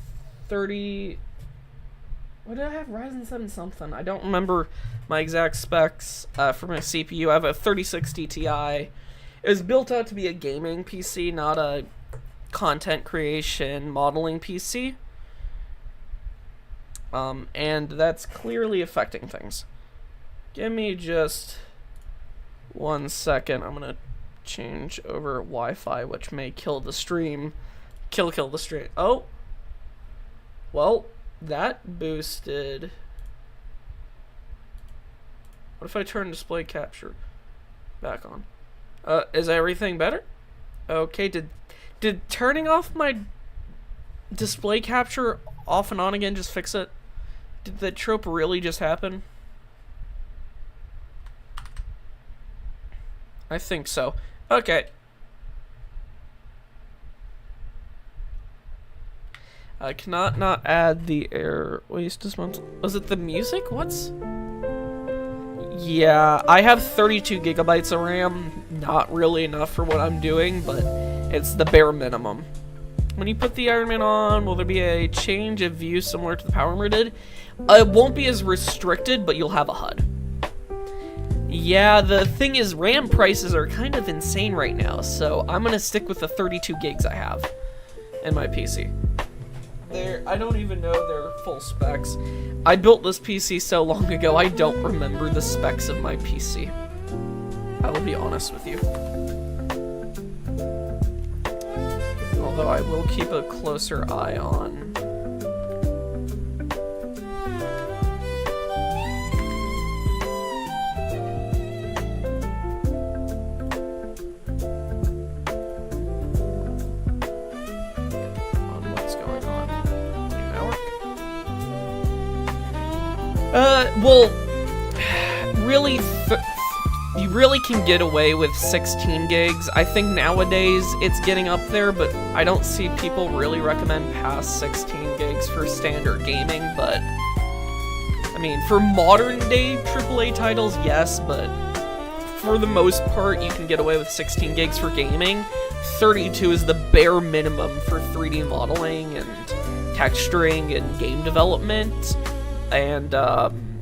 30. What did I have? Ryzen 7 something. I don't remember my exact specs for my CPU. I have a 3060 Ti. It was built out to be a gaming PC, not a content creation modeling PC. And that's clearly affecting things. Give me just 1 second. I'm gonna change over Wi-Fi, which may kill the stream. Kill the stream. Oh! Well, that boosted... What if I turn display capture back on? Is everything better? Okay, did turning off my display capture off and on again just fix it? Did the trope really just happen? I think so. Okay. I cannot not add the air waste as much. Was it the music? What's... Yeah, I have 32 gigabytes of RAM. Not really enough for what I'm doing, but it's the bare minimum. When you put the Iron Man on, will there be a change of view similar to the Power Armor did? It won't be as restricted, but you'll have a HUD. Yeah, the thing is, RAM prices are kind of insane right now, so I'm gonna stick with the 32 gigs I have in my PC. I don't even know their full specs. I built this PC so long ago, I don't remember the specs of my PC. I will be honest with you. Although I will keep a closer eye on... well, really, you really can get away with 16 gigs. I think nowadays it's getting up there, but I don't see people really recommend past 16 gigs for standard gaming, but, I mean, for modern day AAA titles, yes, but for the most part, you can get away with 16 gigs for gaming. 32 is the bare minimum for 3D modeling and texturing and game development. And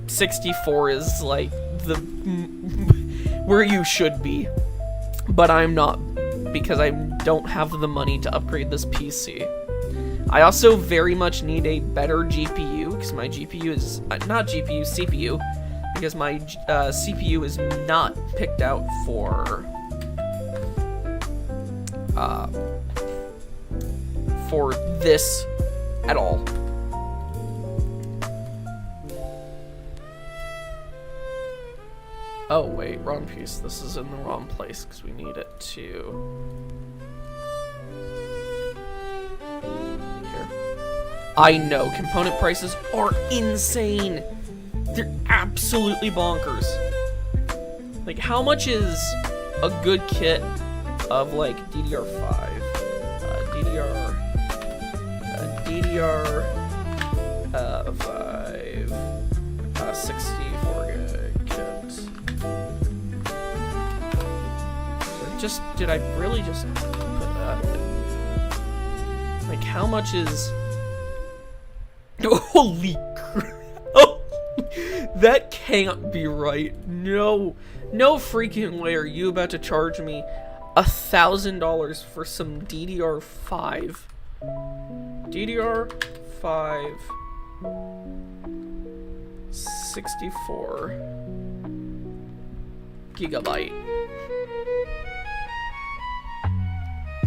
64 is like the where you should be, but I'm not, because I don't have the money to upgrade this PC. I also very much need a better GPU, because my GPU is not GPU, CPU, because my CPU is not picked out for this at all. Oh, wait, wrong piece. This is in the wrong place, because we need it to... Here. I know, component prices are insane! They're absolutely bonkers. Like, how much is a good kit of, like, DDR5? DDR5, 64 gig kit. Did I really just put that in? Like, how much is... Holy crap! Oh, that can't be right. No freaking way are you about to charge me $1,000 for some DDR5. DDR5 64 gigabyte.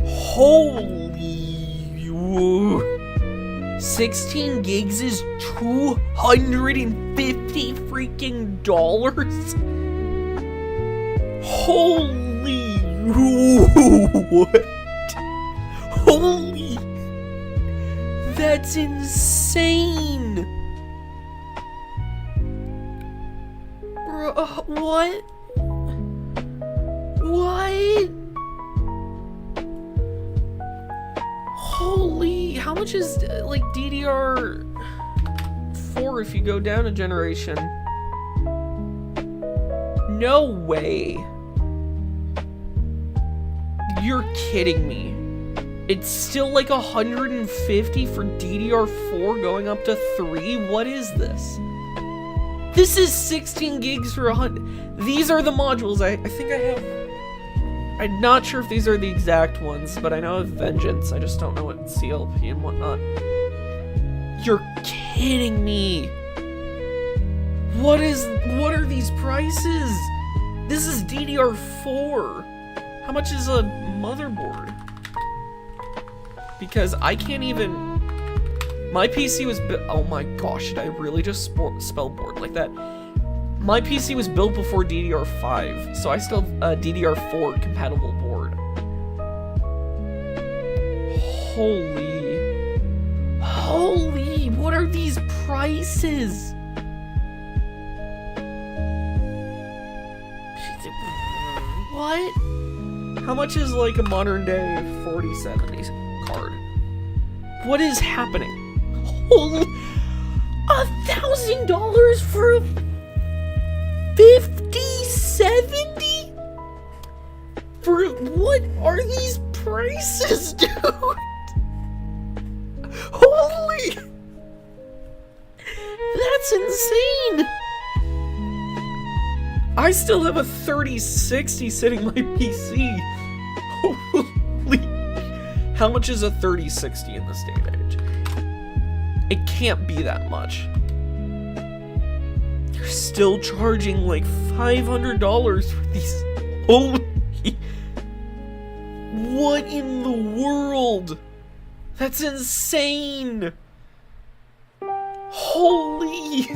Holy... 16 gigs is $250 freaking dollars? Holy what? Holy, that's insane. Bro, what? What? Holy, how much is like DDR4 if you go down a generation? No way. You're kidding me. It's still like 150 for DDR4 going up to 3? What is this? This is 16 gigs for 100. These are the modules. I think I have. I'm not sure if these are the exact ones, but I know of Vengeance. I just don't know what CLP and whatnot. You're kidding me. What are these prices? This is DDR4. How much is a motherboard? Because I can't even... My PC was oh my gosh, did I really just spell board like that? My PC was built before DDR5, so I still have a DDR4 compatible board. Holy, what are these prices? What? How much is like a modern day 4070 card? What is happening? Holy, $1,000 for a 5070? For what are these prices, dude? Holy, that's insane. I still have a 3060 sitting on my PC. Holy, how much is a 3060 in this day and age? It can't be that much. They're still charging like $500 for these. Holy, what in the world? That's insane. Holy.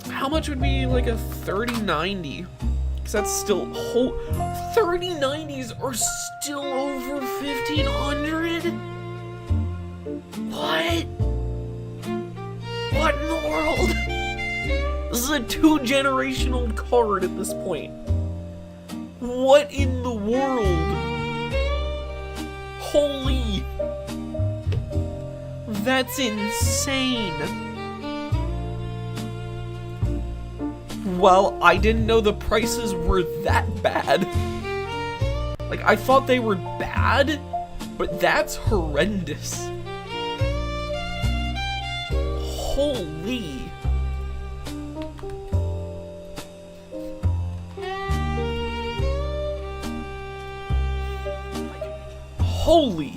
How much would be like a 3090? Because that's still 3090s are still over 1,500? What? What in the world? This is a 2-generational card at this point. What in the world? Holy. That's insane. Well, I didn't know the prices were that bad. Like, I thought they were bad, but that's horrendous. Holy. Holy.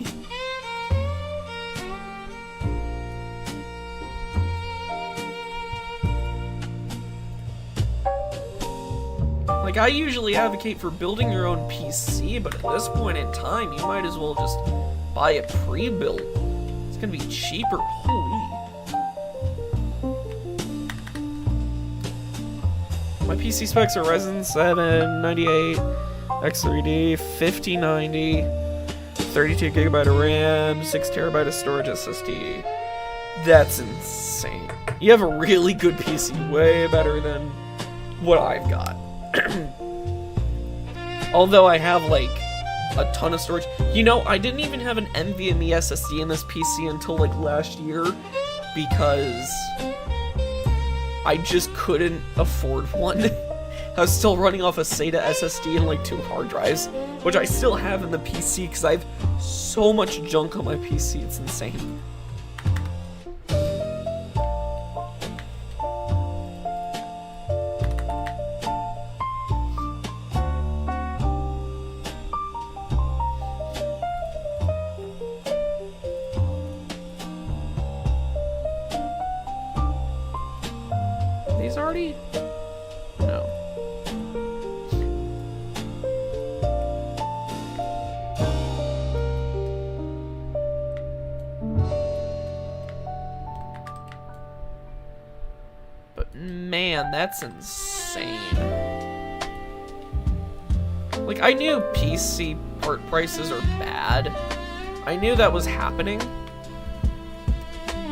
Like, I usually advocate for building your own PC, but at this point in time, you might as well just buy a pre-built. It's gonna be cheaper. Holy. My PC specs are Ryzen 7 98, X3D 5090, 32GB of RAM, 6TB of storage SSD. That's insane. You have a really good PC, way better than what I've got. Although I have like a ton of storage. You know, I didn't even have an NVMe SSD in this PC until like last year because I just couldn't afford one. I was still running off a SATA SSD and like 2 hard drives, which I still have in the PC because I have so much junk on my PC, it's insane. These already? No. but man, that's insane. Like, I knew PC part prices are bad. I knew that was happening.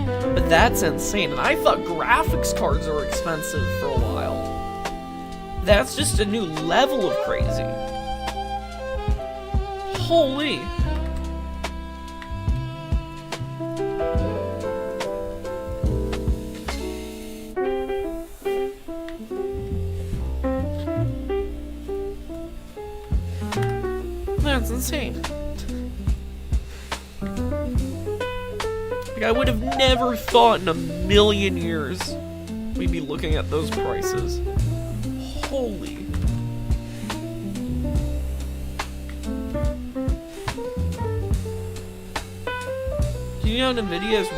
But that's insane, and I thought graphics cards were expensive for a while. That's just a new level of crazy. Holy. That's insane. Like, I would have never thought in a million years we'd be looking at those prices. Holy. Do you know NVIDIA's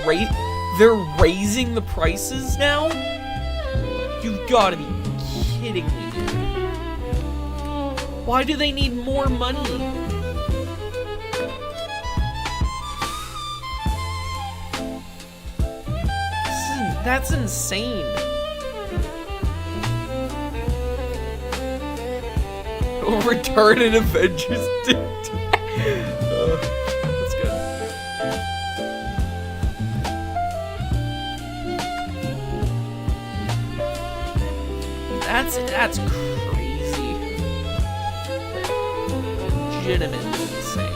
they're raising the prices now? You've got to be kidding me, dude. Why do they need more money? That's insane. Return in Avengers. That's good. That's crazy. Legitimately insane.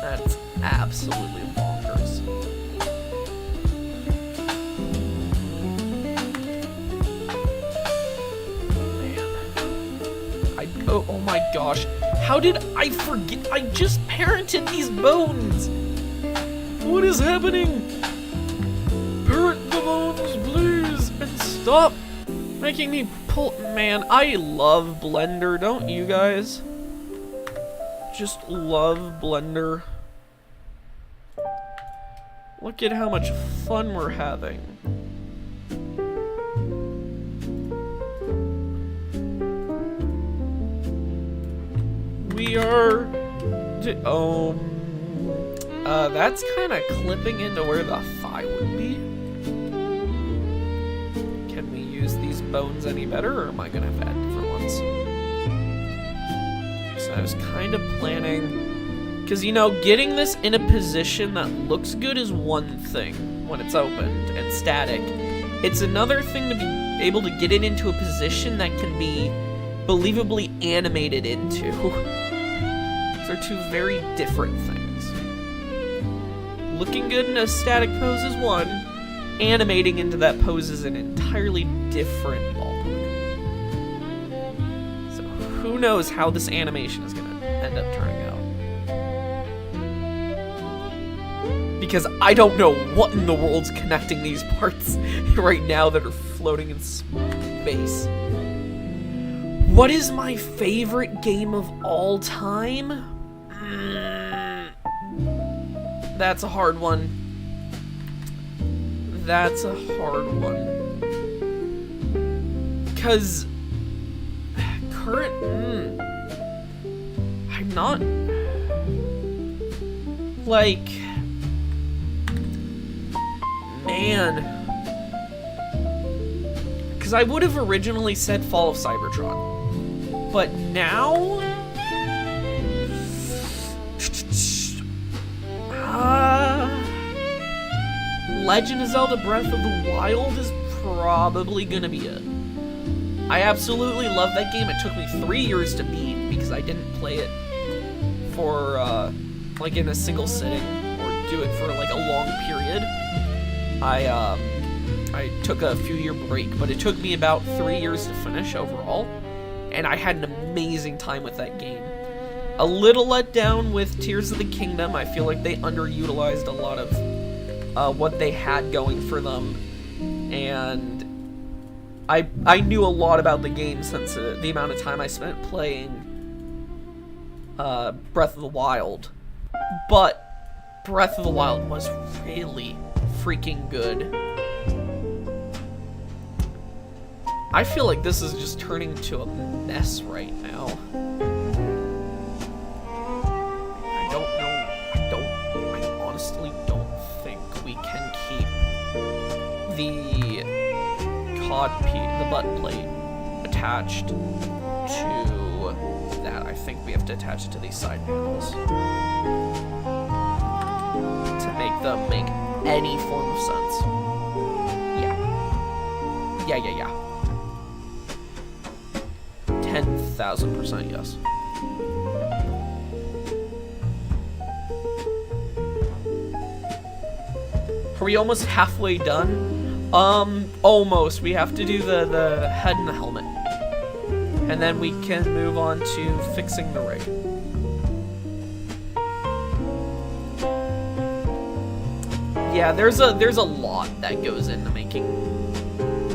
That's absolutely bonkers. Oh my gosh. How did I forget? I just parented these bones. What is happening? Parent the bones, please. And stop making me pull. Man, I love Blender, don't you guys? Just love Blender. Look at how much fun we're having. We are... that's kind of clipping into where the thigh would be. Can we use these bones any better, or am I gonna have to add different ones? So I was kind of planning... Because, you know, getting this in a position that looks good is one thing when it's opened and static. It's another thing to be able to get it into a position that can be believably animated into. Those are two very different things. Looking good in a static pose is one. Animating into that pose is an entirely different ballpark. So who knows how this animation is going to end up turning out. Because I don't know what in the world's connecting these parts right now that are floating in space. What is my favorite game of all time? That's a hard one. That's a hard one. Because current... I'm not... Like... Man. Because I would have originally said Fall of Cybertron. But now... Legend of Zelda Breath of the Wild is probably gonna be it. I absolutely love that game. It took me 3 years to beat because I didn't play it for, like, in a single sitting or do it for, like, a long period. I took a few-year break, but it took me about 3 years to finish overall, and I had an amazing time with that game. A little let down with Tears of the Kingdom. I feel like they underutilized a lot of what they had going for them, and I knew a lot about the game since the amount of time I spent playing Breath of the Wild, but Breath of the Wild was really freaking good. I feel like this is just turning to a mess right now. I honestly don't think we can keep the the butt plate attached to that. I think we have to attach it to these side panels to make them make any form of sense. Yeah. 10,000% yes. Are we almost halfway done? Almost. We have to do the head and the helmet. And then we can move on to fixing the rig. Yeah, there's a lot that goes into making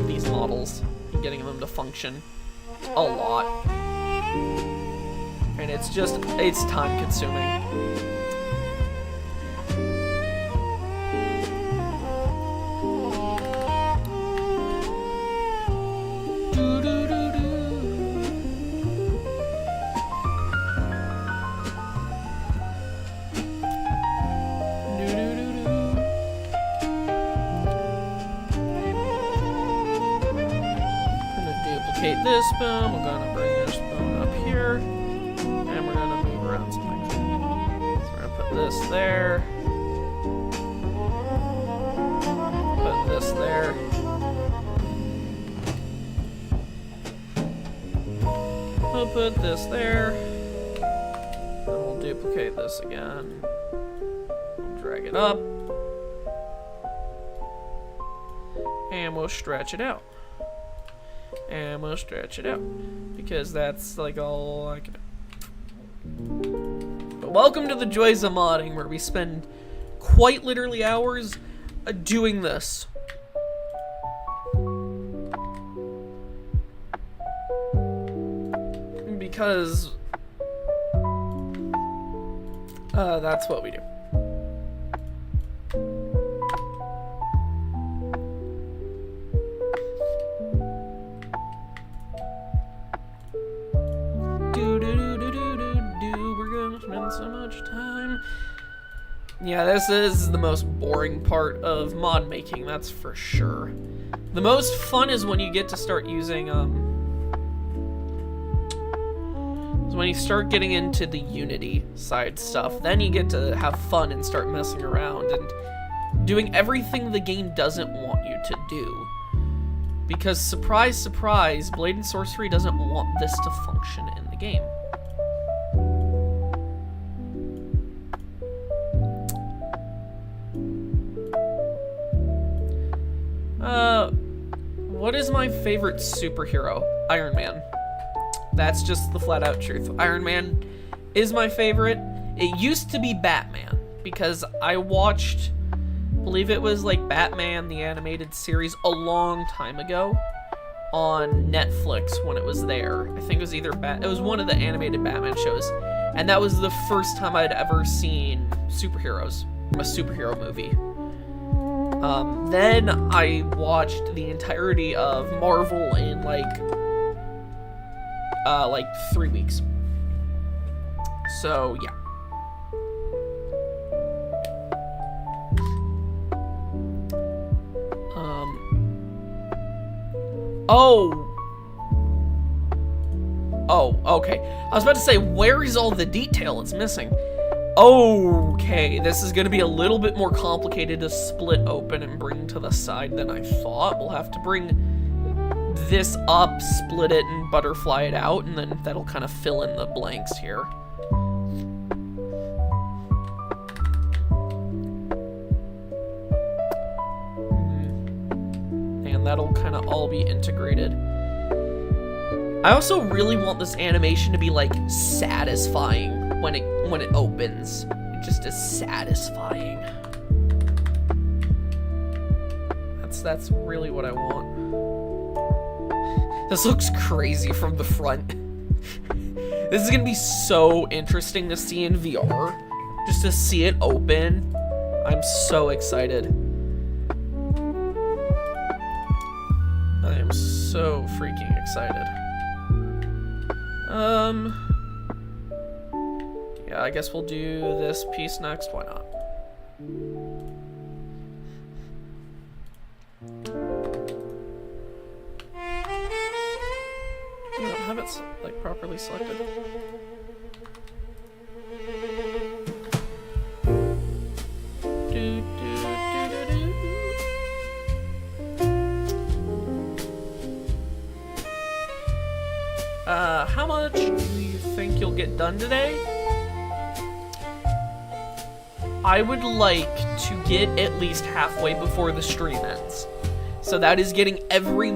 these models and getting them to function. A lot. And it's time consuming. This spoon, we're gonna bring this spoon up here, and we're gonna move around some things. So we're gonna put this there, put this there, we'll put this there, then we'll duplicate this again, we'll drag it up, and we'll stretch it out. And we'll stretch it out because that's like all I can. But welcome to the joys of modding, where we spend quite literally hours doing this. Because that's what we do. So much time. Yeah, this is the most boring part of mod making, that's for sure. The most fun is when you get to start using when you start getting into the Unity side stuff. Then you get to have fun and start messing around and doing everything the game doesn't want you to do. Because surprise, surprise, Blade and Sorcery doesn't want this to function in the game. What is my favorite superhero? Iron Man. That's just the flat out truth. Iron Man is my favorite. It used to be Batman, because I watched, I believe it was like Batman the animated series a long time ago on Netflix when it was there. I think it was either it was one of the animated Batman shows, and that was the first time I'd ever seen superheroes from a superhero movie. Then I watched the entirety of Marvel in like 3 weeks. So yeah. Oh, okay. I was about to say, where is all the detail it's missing? Okay, this is gonna be a little bit more complicated to split open and bring to the side than I thought. We'll have to bring this up, split it, and butterfly it out, and then that'll kind of fill in the blanks here. And that'll kind of all be integrated. I also really want this animation to be like satisfying when it opens. It just is satisfying. That's really what I want. This looks crazy from the front. This is gonna be so interesting to see in VR. Just to see it open. I'm so excited. I am so freaking excited. Yeah, I guess we'll do this piece next. Why not? I don't have it like properly selected. How much do you think you'll get done today? I would like to get at least halfway before the stream ends. So that is getting every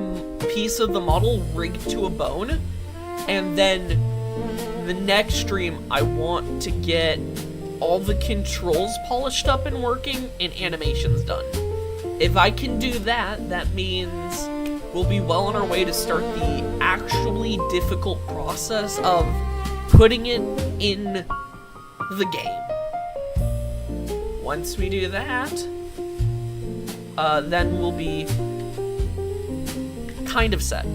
piece of the model rigged to a bone. And then the next stream, I want to get all the controls polished up and working and animations done. If I can do that, that means we'll be well on our way to start the actually difficult process of putting it in the game. Once we do that, then we'll be kind of set.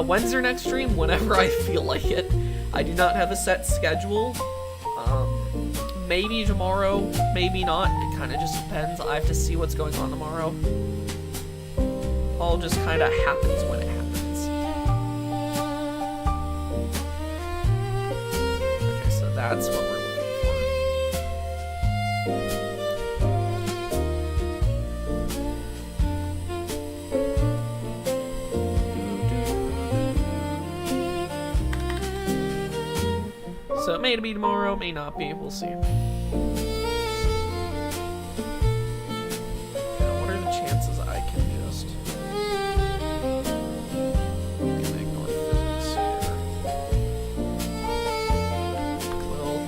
When's your next stream? Whenever I feel like it. I do not have a set schedule. Maybe tomorrow, maybe not. It kind of just depends. I have to see what's going on tomorrow. All just kind of happens when it happens. Okay, so that's what we're looking for. So it may be tomorrow, may not be. We'll see.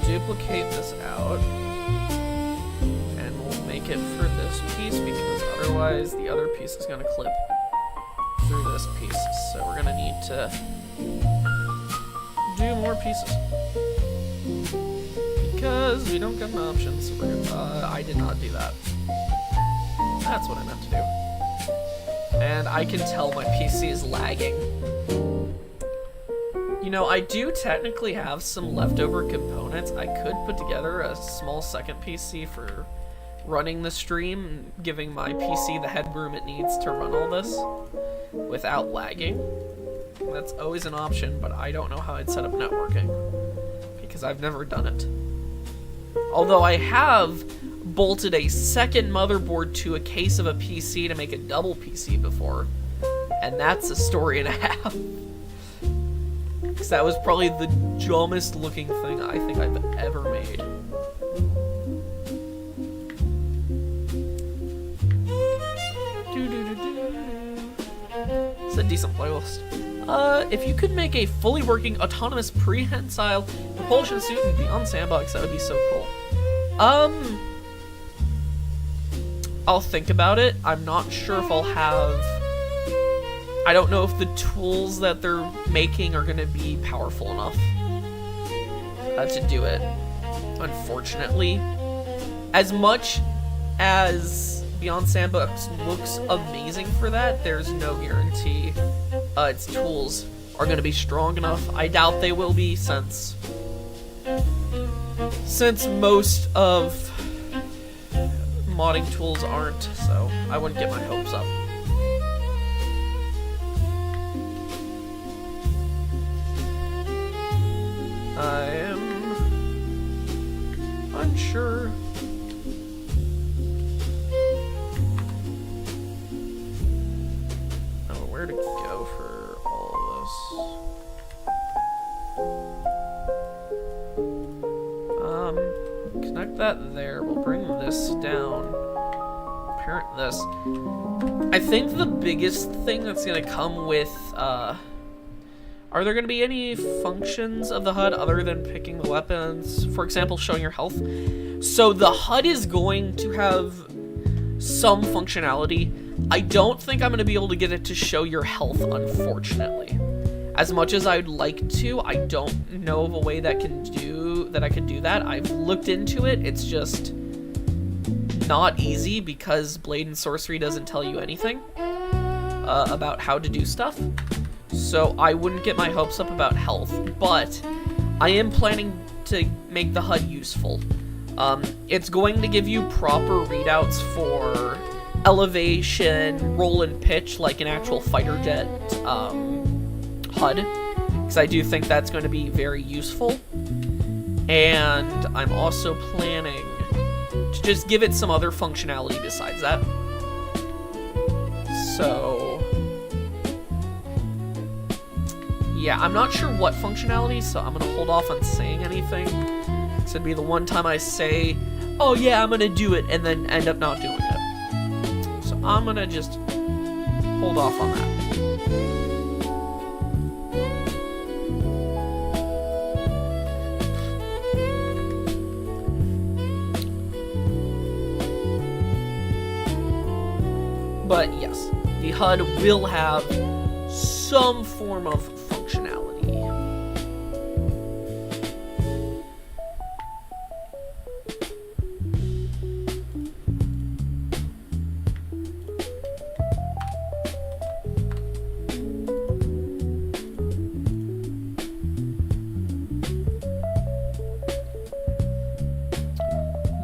Duplicate this out, and we'll make it for this piece because otherwise the other piece is going to clip through this piece. So we're going to need to do more pieces because we don't get an option. So we're gonna, I did not do that. That's what I meant to do. And I can tell my PC is lagging. You know, I do technically have some leftover components. I could put together a small second PC for running the stream, giving my PC the headroom it needs to run all this without lagging. That's always an option, but I don't know how I'd set up networking because I've never done it. Although I have bolted a second motherboard to a case of a PC to make a double PC before, and that's a story and a half. Because that was probably the dumbest looking thing I think I've ever made. It's a decent playlist. If you could make a fully working autonomous prehensile propulsion suit in Beyond Sandbox, that would be so cool. I'll think about it. I'm not sure if I'll have... I don't know if the tools that they're making are going to be powerful enough to do it, unfortunately. As much as Beyond Sandbox looks amazing for that, there's no guarantee its tools are going to be strong enough. I doubt they will be, since most of modding tools aren't, so I wouldn't get my hopes up. I am unsure. Oh, where to go for all of this? Connect that there. We'll bring this down. Parent this. I think the biggest thing that's gonna come with, are there going to be any functions of the HUD other than picking the weapons? For example, showing your health. So the HUD is going to have some functionality. I don't think I'm going to be able to get it to show your health, unfortunately. As much as I'd like to, I don't know of a way that I can do that. I've looked into it. It's just not easy because Blade and Sorcery doesn't tell you anything. about how to do stuff, so I wouldn't get my hopes up about health, but I am planning to make the HUD useful. It's going to give you proper readouts for elevation, roll and pitch like an actual fighter jet HUD, because I do think that's going to be very useful. And I'm also planning to just give it some other functionality besides that. So, yeah, I'm not sure what functionality, so I'm going to hold off on saying anything. This would be the one time I say, oh yeah, I'm going to do it, and then end up not doing it. So I'm going to just hold off on that. But yes, the HUD will have some form of functionality.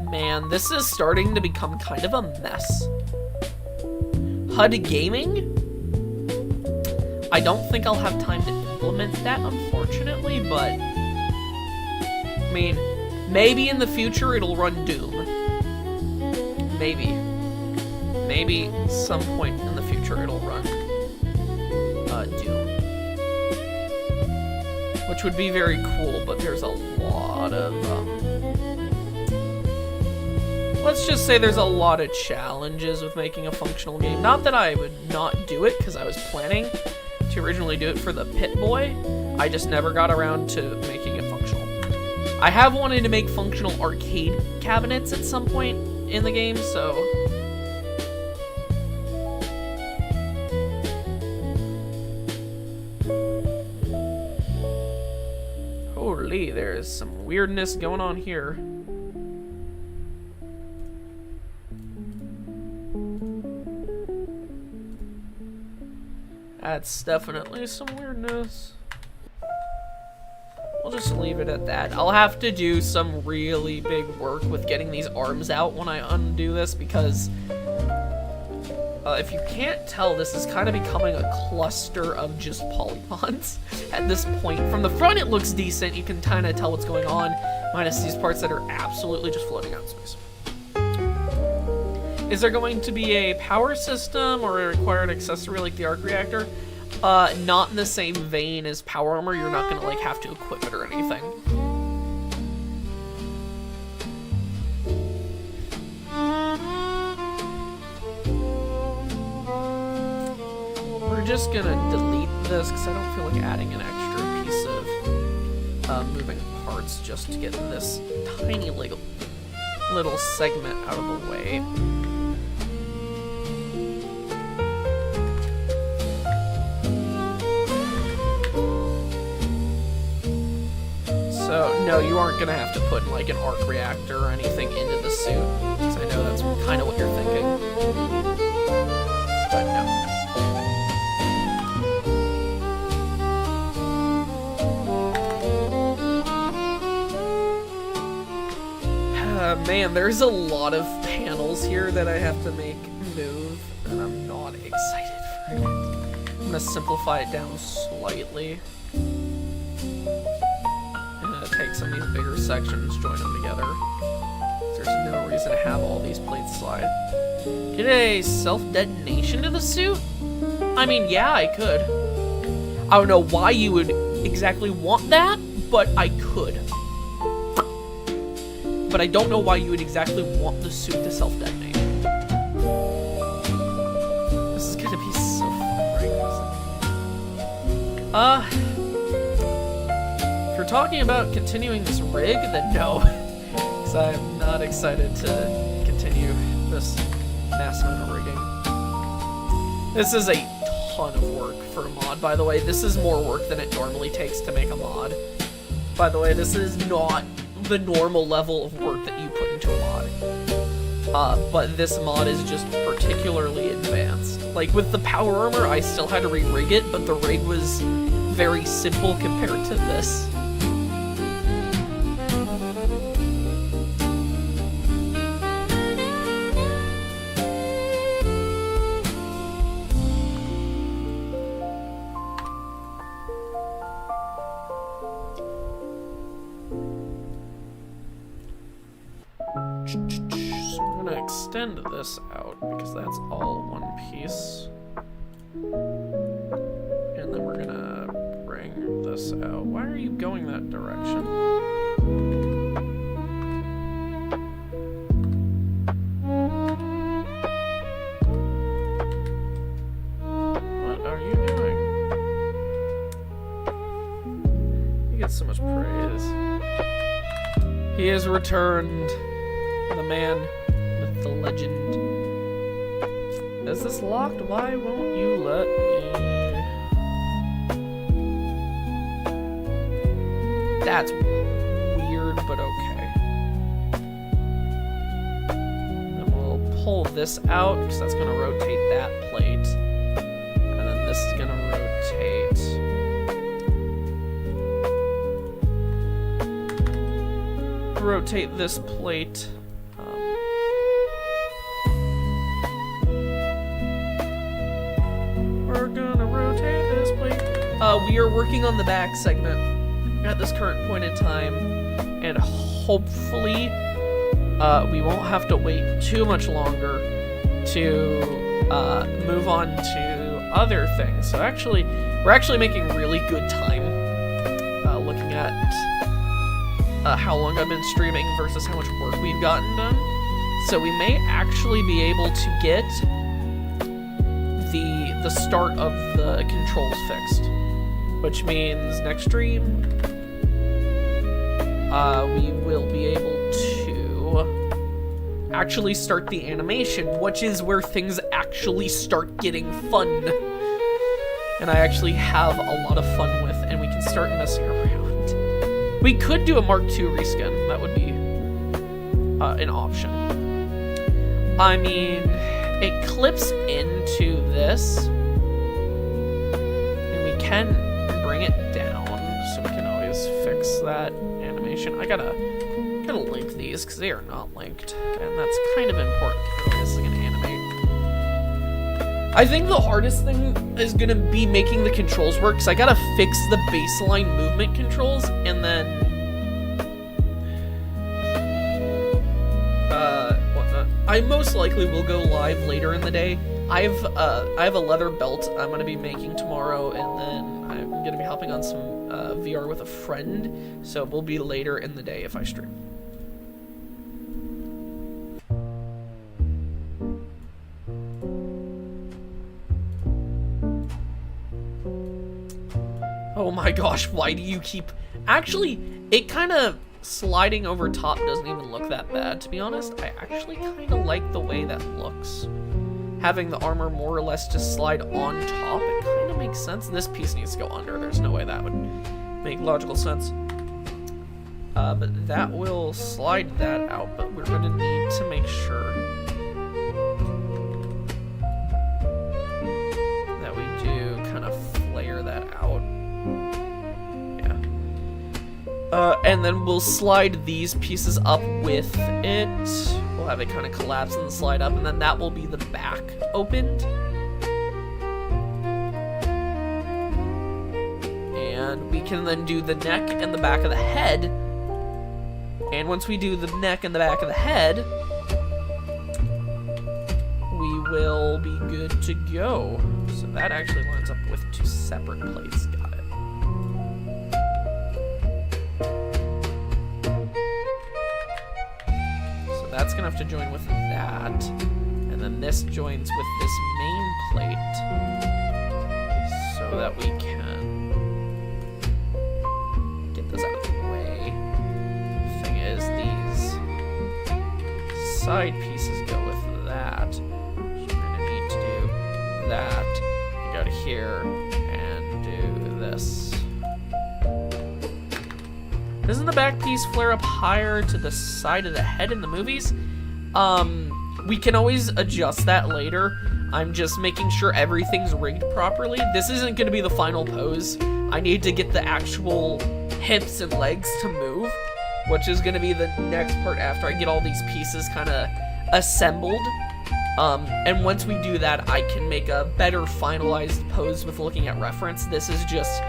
Man, this is starting to become kind of a mess. HUD gaming? I don't think I'll have time to implement that, unfortunately, but I mean, maybe in the future it'll run Doom. Maybe. Maybe some point in the future it'll run Doom. Which would be very cool, but there's a lot of, let's just say there's a lot of challenges with making a functional game. Not that I would not do it, because I was planning to originally do it for the Pip-Boy. I just never got around to making it functional. I have wanted to make functional arcade cabinets at some point in the game, so... Holy, there's some weirdness going on here. That's definitely some weirdness. We'll just leave it at that. I'll have to do some really big work with getting these arms out when I undo this, because if you can't tell, this is kind of becoming a cluster of just polygons at this point. From the front it looks decent, you can kind of tell what's going on, minus these parts that are absolutely just floating out in space. Is there going to be a power system or a required accessory like the arc reactor? Not in the same vein as power armor. You're not gonna like have to equip it or anything. We're just gonna delete this because I don't feel like adding an extra piece of moving parts just to get this tiny little segment out of the way. So, no, you aren't gonna have to put like an arc reactor or anything into the suit, because I know that's kind of what you're thinking. But no. Man, there's a lot of panels here that I have to make move, and I'm not excited for it. I'm gonna simplify it down slightly. Take some of these bigger sections, join them together. There's no reason to have all these plates slide. Get a self-detonation to the suit? I mean, yeah, I could. I don't know why you would exactly want that, but I could. But I don't know why you would exactly want the suit to self-detonate. This is gonna be so fun, right? If you're talking about continuing this rig, then no. Because I'm not excited to continue this mass amount of rigging. This is a ton of work for a mod, by the way. This is more work than it normally takes to make a mod. By the way, this is not the normal level of work that you put into a mod. but this mod is just particularly advanced. Like, with the power armor, I still had to re-rig it, but the rig was very simple compared to this. So I'm gonna extend this out because that's all one piece. And then we're gonna bring this out. Why are you going that direction? What are you doing? You get so much praise. He has returned. The man with the legend. Is this locked? Why won't you let me? That's weird, but okay. And we'll pull this out, because that's going to rotate that plate. And then this is going to rotate this plate. We're gonna rotate this plate. We are working on the back segment at this current point in time, and hopefully we won't have to wait too much longer to move on to other things. So actually, we're actually making really good time looking at how long I've been streaming versus how much work we've gotten done. So we may actually be able to get the start of the controls fixed, which means next stream we will be able to actually start the animation, which is where things actually start getting fun, and I actually have a lot of fun with, and we can start messing around. We could do a Mark II reskin. That would be an option. I mean, it clips into this, and we can bring it down, so we can always fix that animation. I gotta link these because they are not linked, and that's kind of important for the way this is gonna animate. I think the hardest thing is gonna be making the controls work, because I gotta fix the baseline movement controls, and then I most likely will go live later in the day. I have a leather belt I'm gonna be making tomorrow, and then I'm gonna be hopping on some VR with a friend, so it will be later in the day if I stream. Oh my gosh, why do you keep... Actually, it kind of... sliding over top doesn't even look that bad, to be honest. I actually kind of like the way that looks. Having the armor more or less just slide on top, it kind of makes sense. This piece needs to go under. There's no way that would make logical sense. But that will slide that out, but we're going to need to make sure that we do kind of flare that out. And then we'll slide these pieces up with it. We'll have it kind of collapse and slide up, and then that will be the back opened. And we can then do the neck and the back of the head. And once we do the neck and the back of the head, we will be good to go. So that actually lines up with two separate plates. Got it. That's gonna have to join with that, and then this joins with this main plate, so that we can get this out of the way. Thing is, these side pieces go with that, so we're gonna need to do that, go to here, and do this. Doesn't the back piece flare up higher to the side of the head in the movies? We can always adjust that later. I'm just making sure everything's rigged properly. This isn't going to be the final pose. I need to get the actual hips and legs to move, which is going to be the next part after I get all these pieces kind of assembled. And once we do that, I can make a better finalized pose with looking at reference. This is just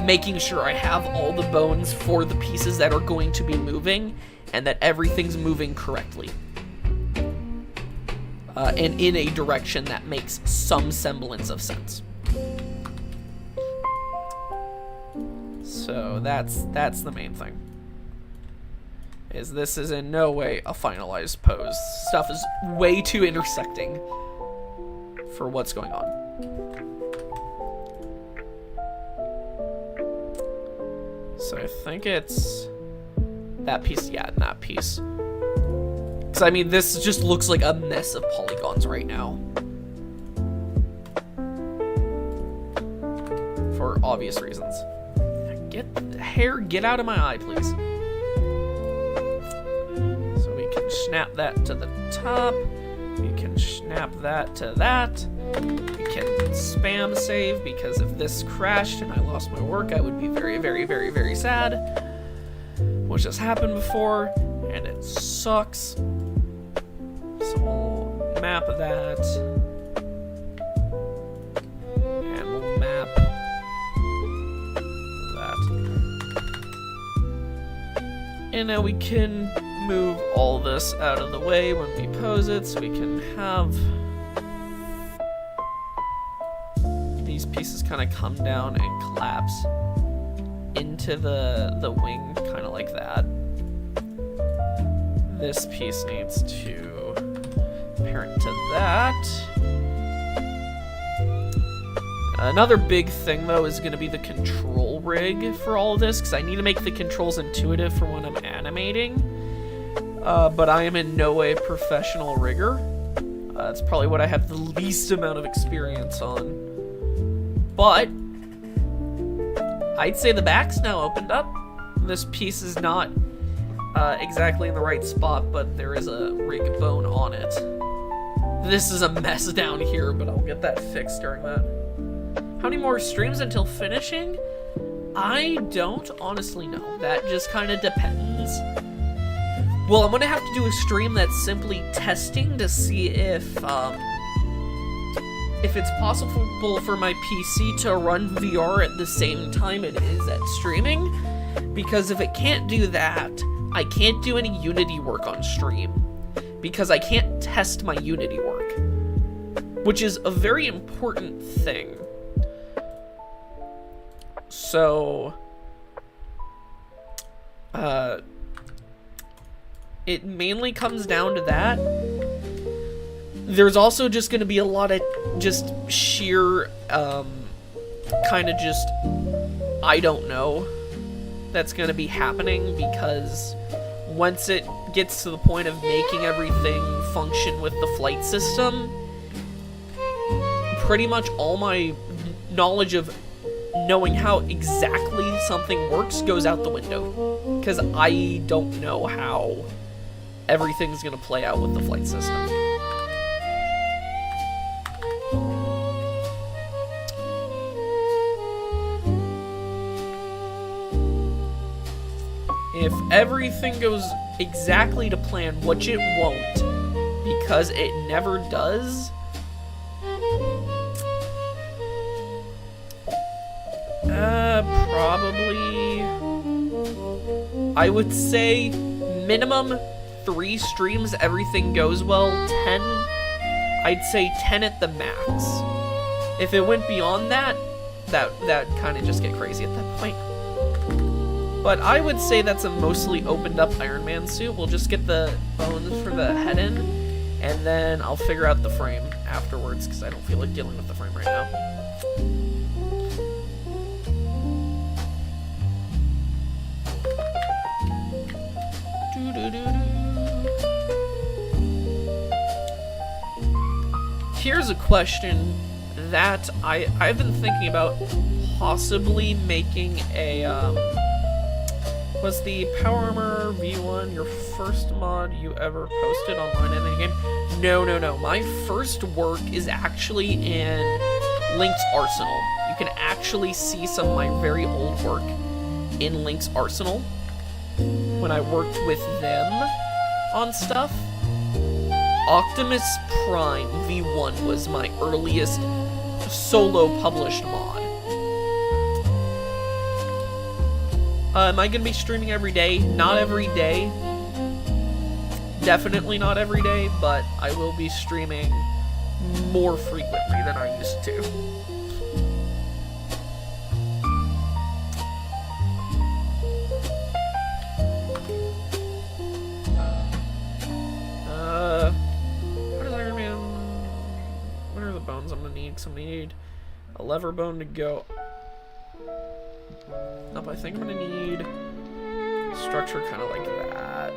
making sure I have all the bones for the pieces that are going to be moving, and that everything's moving correctly. And in a direction that makes some semblance of sense. So that's the main thing. This is in no way a finalized pose. Stuff is way too intersecting for what's going on. So I think it's that piece, yeah, and that piece. Because, I mean, this just looks like a mess of polygons right now. For obvious reasons. Get out of my eye, please. So we can snap that to the top. We can snap that to that. We can spam save, because if this crashed and I lost my work, I would be very, very, very, very sad. Which has happened before, and it sucks. So we'll map that. And we'll map that. And now we can move all this out of the way when we pose it, so we can have these pieces kind of come down and collapse into the wing, kind of like that. This piece needs to parent to that. Another big thing, though, is going to be the control rig for all of this, because I need to make the controls intuitive for when I'm animating. But I am in no way a professional rigger. It's probably what I have the least amount of experience on. But I'd say the back's now opened up. This piece is not exactly in the right spot, but there is a rig bone on it. This is a mess down here, but I'll get that fixed during that. How many more streams until finishing? I don't honestly know. That just kind of depends. Well, I'm gonna have to do a stream that's simply testing to see if it's possible for my PC to run VR at the same time it is at streaming. Because if it can't do that, I can't do any Unity work on stream. Because I can't test my Unity work. Which is a very important thing. So, it mainly comes down to that. There's also just going to be a lot of just sheer, kind of just, I don't know, that's going to be happening, because once it gets to the point of making everything function with the flight system, pretty much all my knowledge of knowing how exactly something works goes out the window, because I don't know how everything's gonna play out with the flight system. If everything goes exactly to plan, which it won't, because it never does, probably, I would say minimum 3 streams, everything goes well. 10, I'd say 10 at the max. If it went beyond that, that kind of just get crazy at that point. But I would say that's a mostly opened up Iron Man suit. We'll just get the bones for the head in, and then I'll figure out the frame afterwards, because I don't feel like dealing with the frame right now. Here's a question that I've been thinking about possibly making a Was the Power Armor V1 your first mod you ever posted online in any game? No, no, no. My first work is actually in Link's Arsenal. You can actually see some of my very old work in Link's Arsenal when I worked with them on stuff. Optimus Prime V1 was my earliest solo published mod. Am I gonna be streaming every day? Not every day. Definitely not every day, but I will be streaming more frequently than I used to. What is Iron Man? What are the bones I'm gonna need? So I'm gonna need a lever bone to go. Nope, I think I'm gonna need structure kind of like that.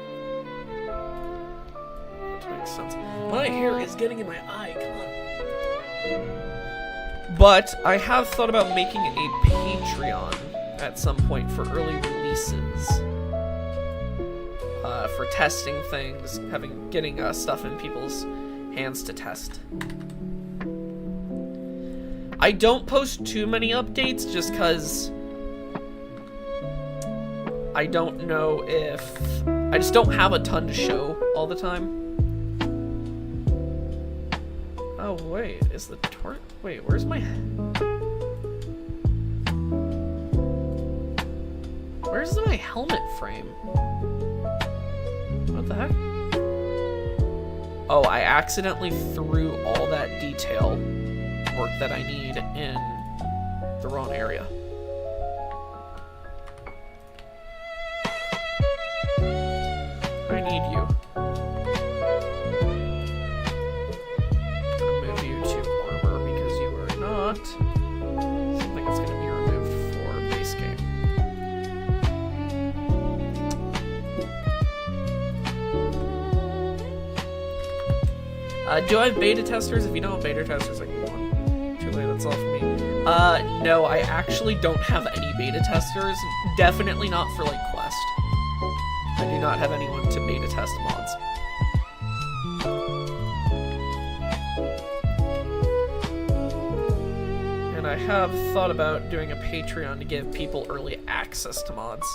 That makes sense. My hair is getting in my eye, come on. But I have thought about making a Patreon at some point for early releases. For testing things, getting stuff in people's hands to test. I don't post too many updates just because I don't know if... I just don't have a ton to show all the time. Oh, wait. Is the torrent... Wait, where's my... Where's my helmet frame? What the heck? Oh, I accidentally threw all that detail work that I need in the wrong area. I need you. I'm gonna move you to armor because you are not something that's gonna be removed for base game. Do I have beta testers? If you don't have beta testers, I can go on. Too late, that's all for me. No, I actually don't have any beta testers. Definitely not for, like, Quest. I do not have anyone to beta test mods. And I have thought about doing a Patreon to give people early access to mods.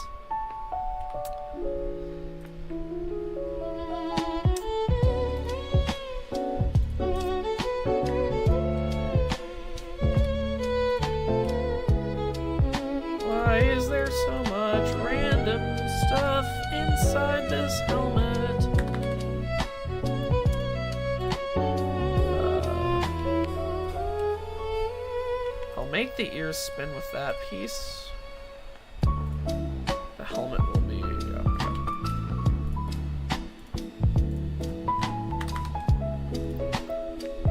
Why is there so much random stuff inside this helmet? I'll make the ears spin with that piece. The helmet will be... okay.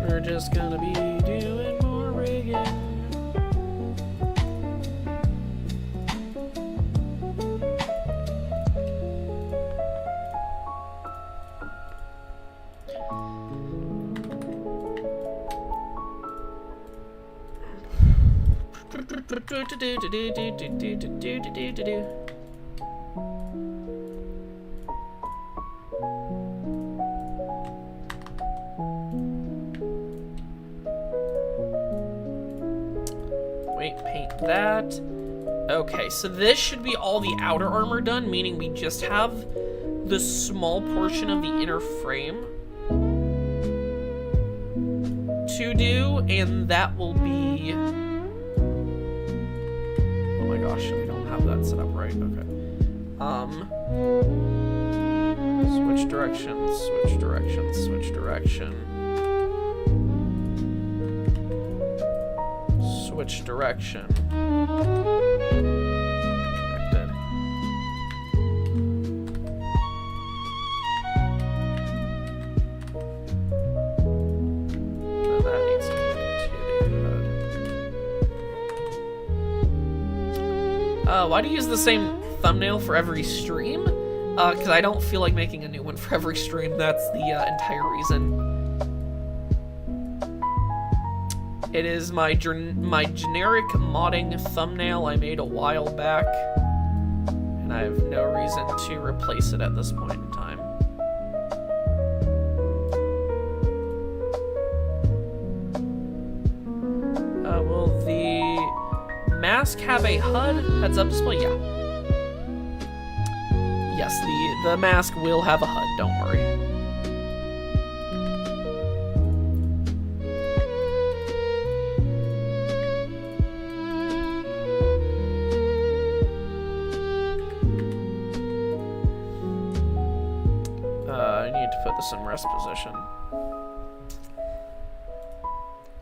We're just gonna be doing more rigging. Wait, paint that. Okay, so this should be all the outer armor done, meaning we just have the small portion of the inner frame to do, and that will be... oh my gosh, we don't have that set up right. Okay. Switch direction, switch direction, switch direction. Switch direction. Connected. Now that needs to continue. Why do you use the same thumbnail for every stream? Because I don't feel like making a new one for every stream. That's the entire reason. It is my generic modding thumbnail I made a while back. And and I have no reason to replace it at this point in time. Will the mask have a HUD heads-up display? Yeah. Yes, the mask will have a HUD, don't worry. I need to put this in rest position.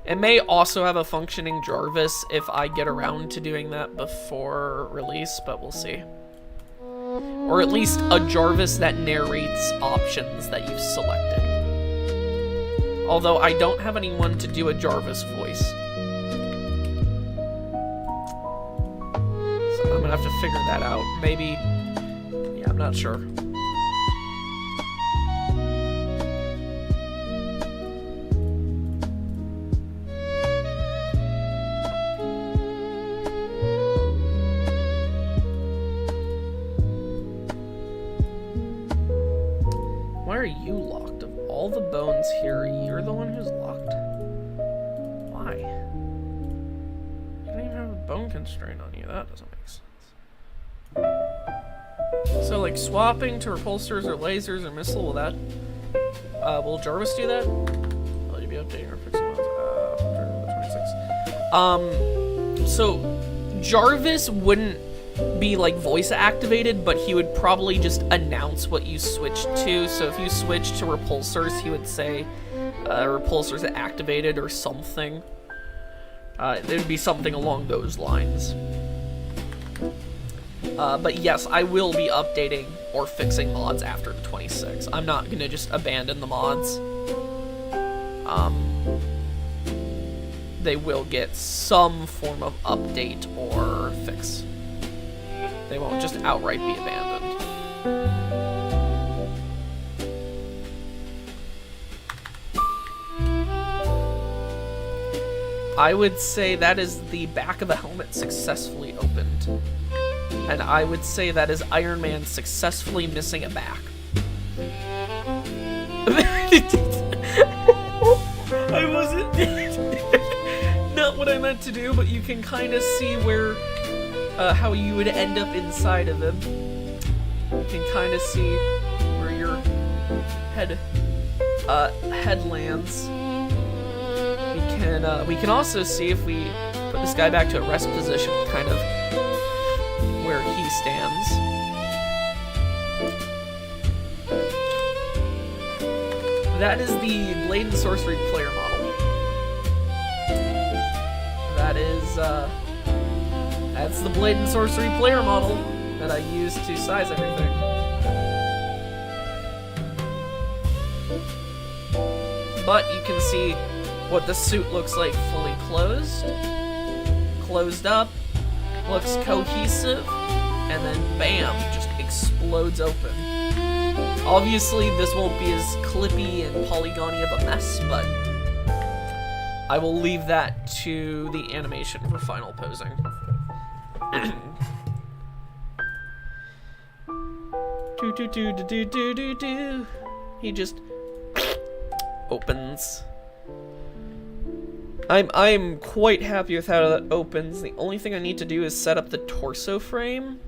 It may also have a functioning Jarvis if I get around to doing that before release, but we'll see. Or at least a Jarvis that narrates options that you've selected. Although I don't have anyone to do a Jarvis voice. So I'm gonna have to figure that out. Maybe, yeah, I'm not sure. Why are you locked? Of all the bones here, you're the one who's locked? Why? You don't even have a bone constraint on you. That doesn't make sense. So, like, swapping to repulsors or lasers or missile, will that... will Jarvis do that? Will you be updating or fixing ones? 26. So, Jarvis wouldn't be like voice activated, but he would probably just announce what you switched to. So if you switch to repulsors, he would say repulsors activated or something. It would be something along those lines. But yes, I will be updating or fixing mods after the 26. I'm not gonna just abandon the mods. They will get some form of update or fix. They won't just outright be abandoned. I would say that is the back of a helmet successfully opened. And I would say that is Iron Man successfully missing a back. I wasn't... Not what I meant to do, but you can kind of see where... how you would end up inside of him. You can kind of see where your head lands. We can also see if we put this guy back to a rest position, kind of where he stands. That is the Blade and Sorcery player model. That is that's the Blade and Sorcery player model that I use to size everything. But you can see what the suit looks like fully closed, closed up, looks cohesive, and then bam, just explodes open. Obviously, this won't be as clippy and polygony of a mess, but I will leave that to the animation for final posing. He just opens. I'm quite happy with how that opens. The only thing I need to do is set up the torso frame,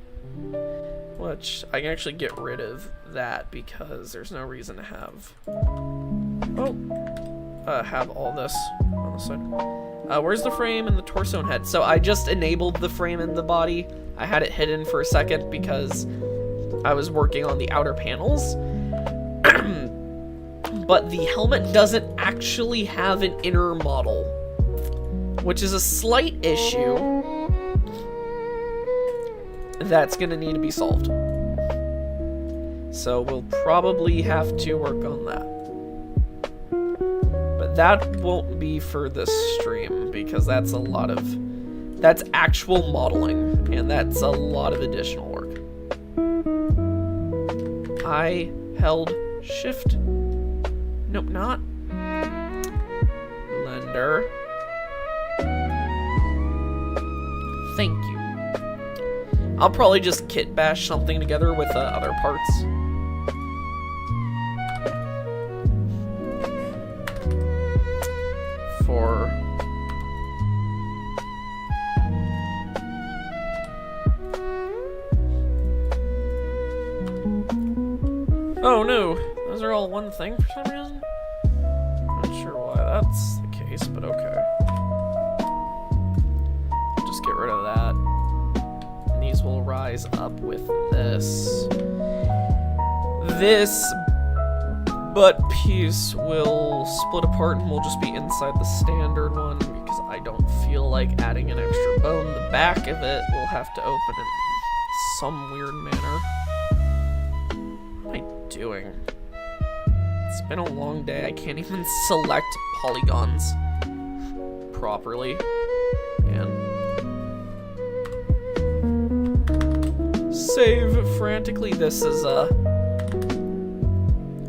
which I can actually get rid of that because there's no reason to have have all this on the side. Where's the frame and the torso and head? So I just enabled the frame and the body. I had it hidden for a second because I was working on the outer panels. But the helmet doesn't actually have an inner model, which is a slight issue that's gonna need to be solved. So we'll probably have to work on that. But that won't be for this stream, because that's that's actual modeling, and that's a lot of additional work. I held shift. Nope, not. Blender. Thank you. I'll probably just kit bash something together with other parts. For... Oh no, those are all one thing for some reason? Not sure why that's the case, but okay. Just get rid of that. And these will rise up with this. This butt piece will split apart and will just be inside the standard one because I don't feel like adding an extra bone. The back of it will have to open in some weird manner. What am I doing? It's been a long day. I can't even select polygons properly. And save frantically. This is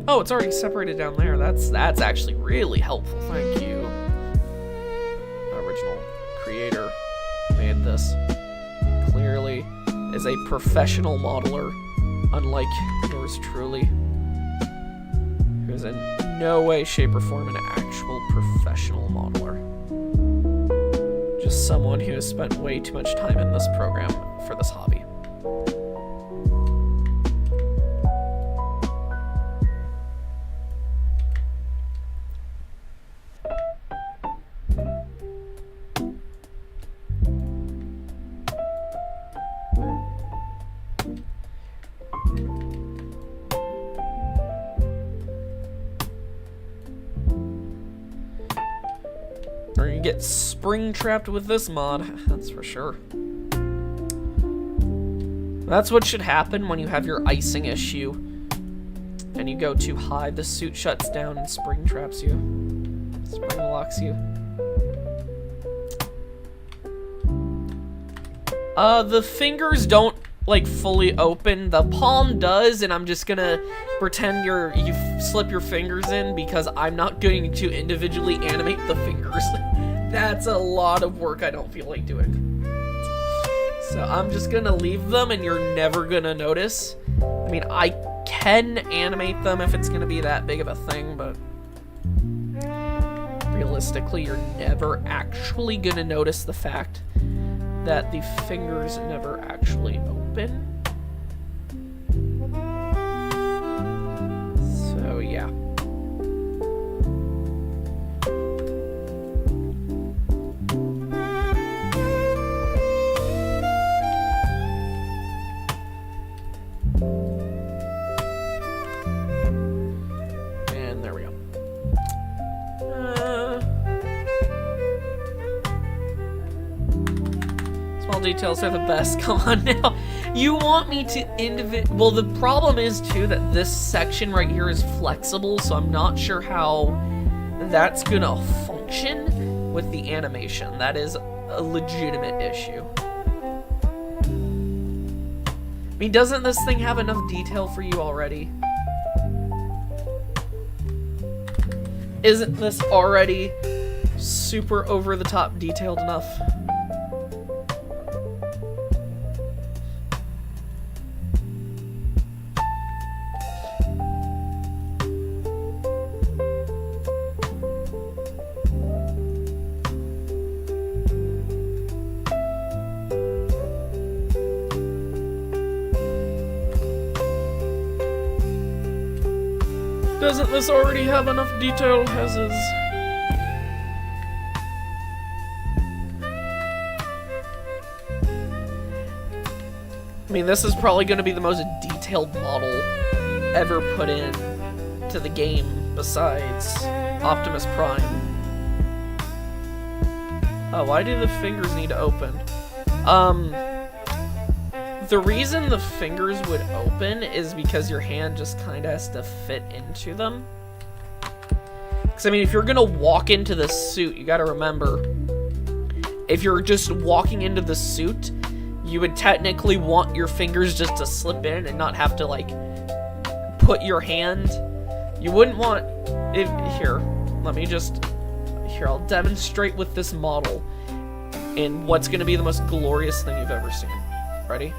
oh, it's already separated down there. That's actually really helpful. Thank you. Original creator made this. Clearly is a professional modeler, unlike yours truly, who is in no way, shape, or form an actual professional modeler. Just someone who has spent way too much time in this program for this hobby. Or you get spring trapped with this mod, that's for sure. That's what should happen when you have your icing issue and you go too high. The suit shuts down and spring traps you. Spring locks you. The fingers don't like fully open. The palm does, and I'm just gonna pretend you slip your fingers in because I'm not going to individually animate the fingers. That's a lot of work I don't feel like doing. So I'm just gonna leave them and you're never gonna notice. I mean, I can animate them if it's gonna be that big of a thing, but realistically, you're never actually gonna notice the fact that the fingers never actually open. So yeah. And there we go. Small details are the best. Come on now. You want me to well, the problem is too that this section right here is flexible, so I'm not sure how that's gonna function with the animation. That is a legitimate issue. I mean, doesn't this thing have enough detail for you already? Isn't this already super over the top detailed enough? Doesn't this already have enough detail as is? I mean, this is probably going to be the most detailed model ever put in to the game besides Optimus Prime. Oh, why do the fingers need to open? The reason the fingers would open is because your hand just kind of has to fit into them. Because, I mean, if you're going to walk into the suit, you got to remember, if you're just walking into the suit, you would technically want your fingers just to slip in and not have to, like, put your hand. You wouldn't want... Here, let me just... Here, I'll demonstrate with this model in what's going to be the most glorious thing you've ever seen. Ready?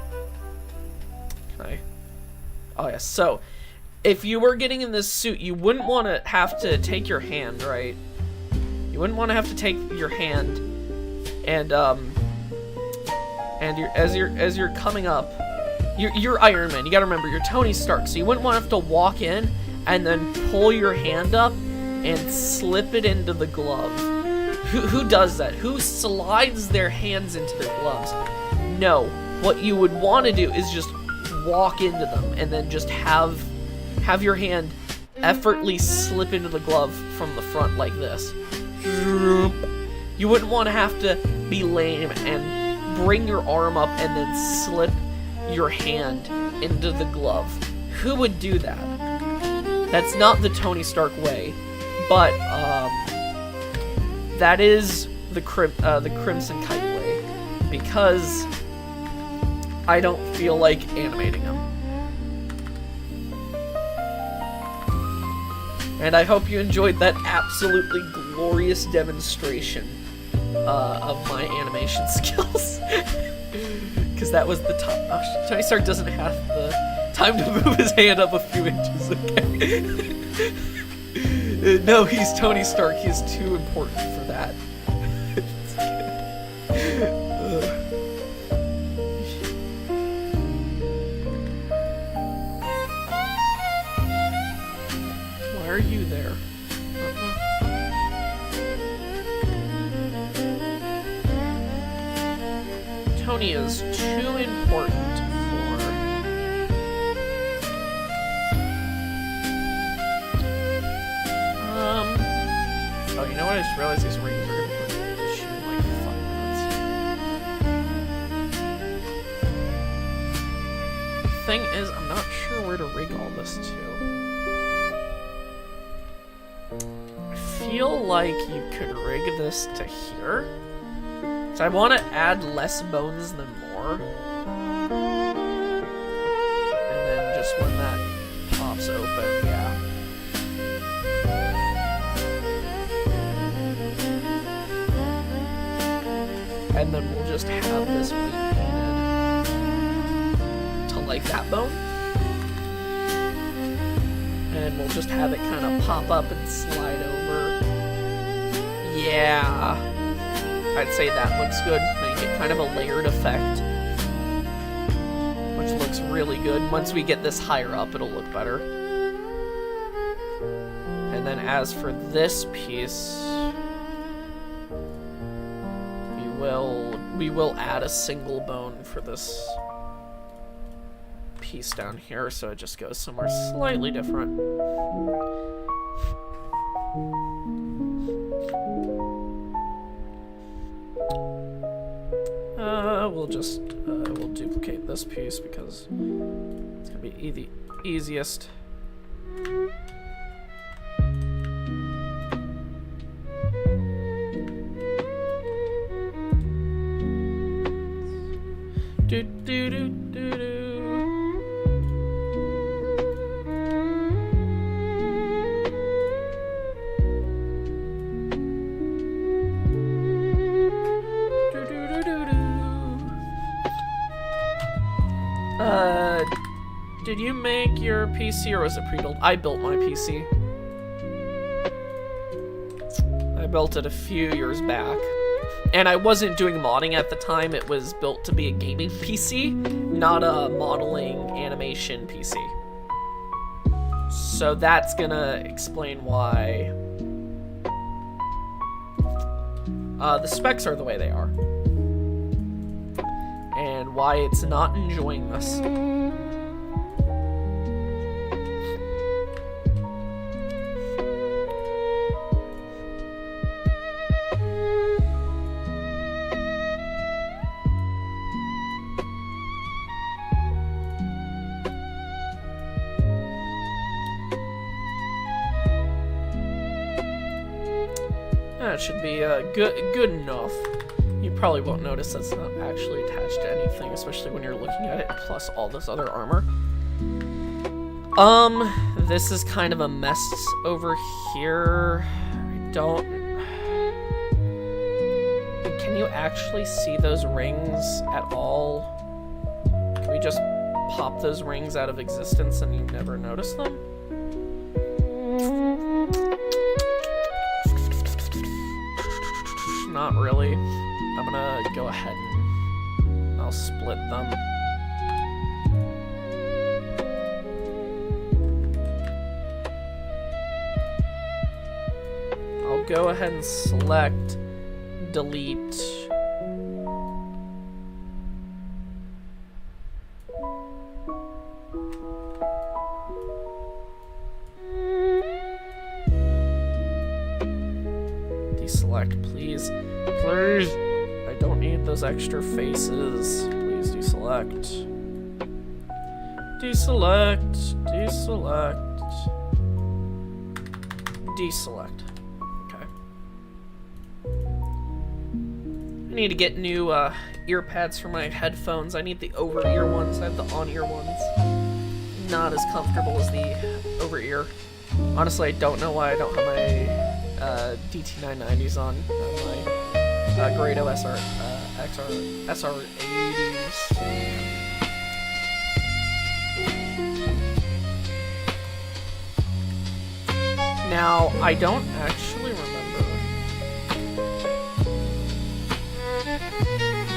Can I? Oh, yes. So, if you were getting in this suit, you wouldn't want to have to take your hand, right? You wouldn't want to have to take your hand, and as you're coming up, you're Iron Man. You gotta remember, you're Tony Stark, so you wouldn't want to have to walk in and then pull your hand up and slip it into the glove. Who does that? Who slides their hands into their gloves? No. What you would want to do is just walk into them and then just have your hand effortlessly slip into the glove from the front like this. You wouldn't want to have to be lame and bring your arm up and then slip your hand into the glove. Who would do that? That's not the Tony Stark way, but that is the Crimson Kite way, because I don't feel like animating him. And I hope you enjoyed that absolutely glorious demonstration of my animation skills. Because that was the top. Oh, Tony Stark doesn't have the time to move his hand up a few inches, okay? No, he's Tony Stark. He's too important for that. Why are you there? Tony is too important for... Oh, you know what? I just realized these rings are gonna put the shoe in like 5 minutes. Thing is, I'm not sure where to rig all this to. I feel like you could rig this to here. So I want to add less bones than more. And then just when that pops open, yeah. And then we'll just have this repainted to like that bone. And we'll just have it kind of pop up and slide over. Yeah. I'd say that looks good. Make it kind of a layered effect, which looks really good. Once we get this higher up, it'll look better. And then as for this piece, we will add a single bone for this piece down here, so it just goes somewhere slightly different. We'll duplicate this piece because it's gonna be the easiest. Do do do do do. Did you make your PC or was it pre-built? I built my PC. I built it a few years back. And I wasn't doing modding at the time. It was built to be a gaming PC, not a modeling animation PC. So that's gonna explain why the specs are the way they are. And why it's not enjoying this. That should be good enough. You probably won't notice that's not actually attached to anything, especially when you're looking at it, plus all this other armor. This is kind of a mess over here. Can you actually see those rings at all? Can we just pop those rings out of existence and you never notice them? Not really. I'm gonna go ahead and I'll split them. I'll go ahead and select, delete. Deselect, please. Please! I don't need those extra faces. Please deselect. Deselect. Deselect. Deselect. Okay. I need to get new ear pads for my headphones. I need the over-ear ones. I have the on-ear ones. Not as comfortable as the over-ear. Honestly, I don't know why I don't have my DT990s on my Grado SR80s. Now, I don't actually remember.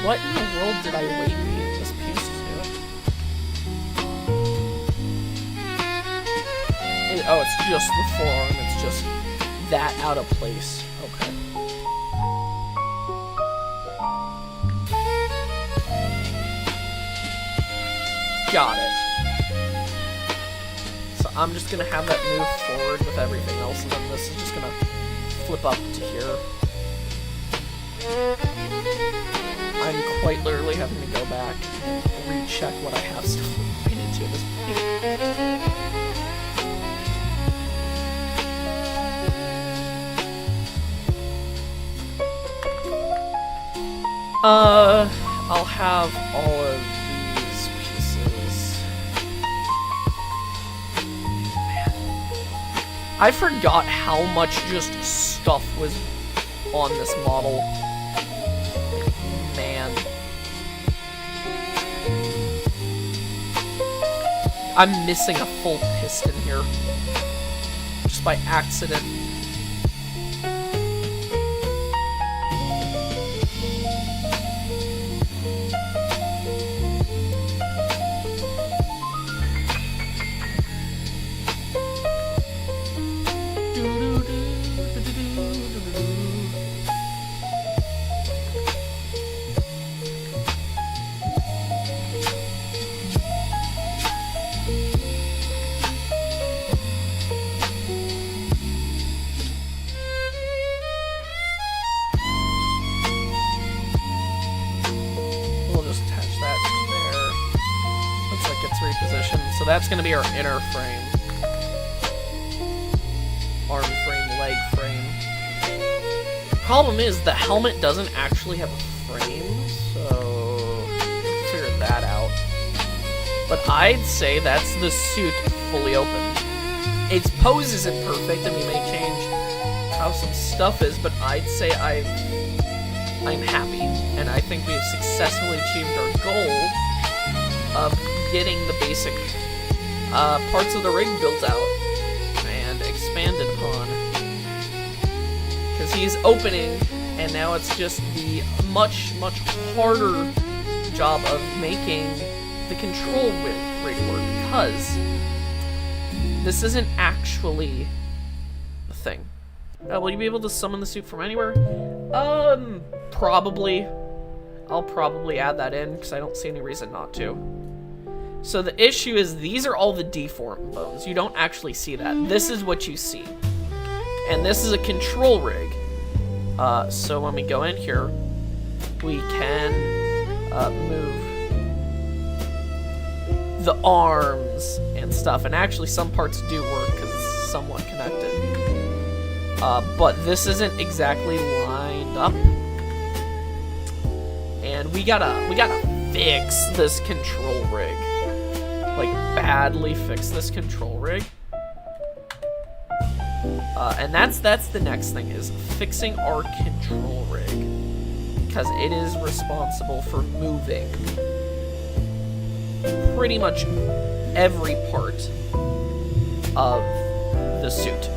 What in the world did I weight beat this piece to? Oh, it's just the forearm. It's just that out of place. Okay. Got it. So I'm just gonna have that move forward with everything else, and then this is just gonna flip up to here. I'm quite literally having to go back and recheck what I have still weighted to this point. I'll have all of these pieces. Man. I forgot how much just stuff was on this model. Man. I'm missing a full piston here. Just by accident. So that's going to be our inner frame. Arm frame, leg frame. Problem is, the helmet doesn't actually have a frame, so figure that out. But I'd say that's the suit fully open. Its pose isn't perfect, and we may change how some stuff is, but I'd say I'm happy, and I think we have successfully achieved our goal of getting the basic parts of the rig built out and expanded upon. Because he's opening, and now it's just the much, much harder job of making the control rig work, because this isn't actually a thing. Will you be able to summon the suit from anywhere? Probably. I'll probably add that in, because I don't see any reason not to. So the issue is, these are all the deformed bones. You don't actually see that. This is what you see. And this is a control rig. So when we go in here, we can move the arms and stuff. And actually some parts do work because it's somewhat connected. But this isn't exactly lined up. And we gotta fix this control rig. Like, badly fix this control rig. And that's the next thing, is fixing our control rig. Because it is responsible for moving pretty much every part of the suit.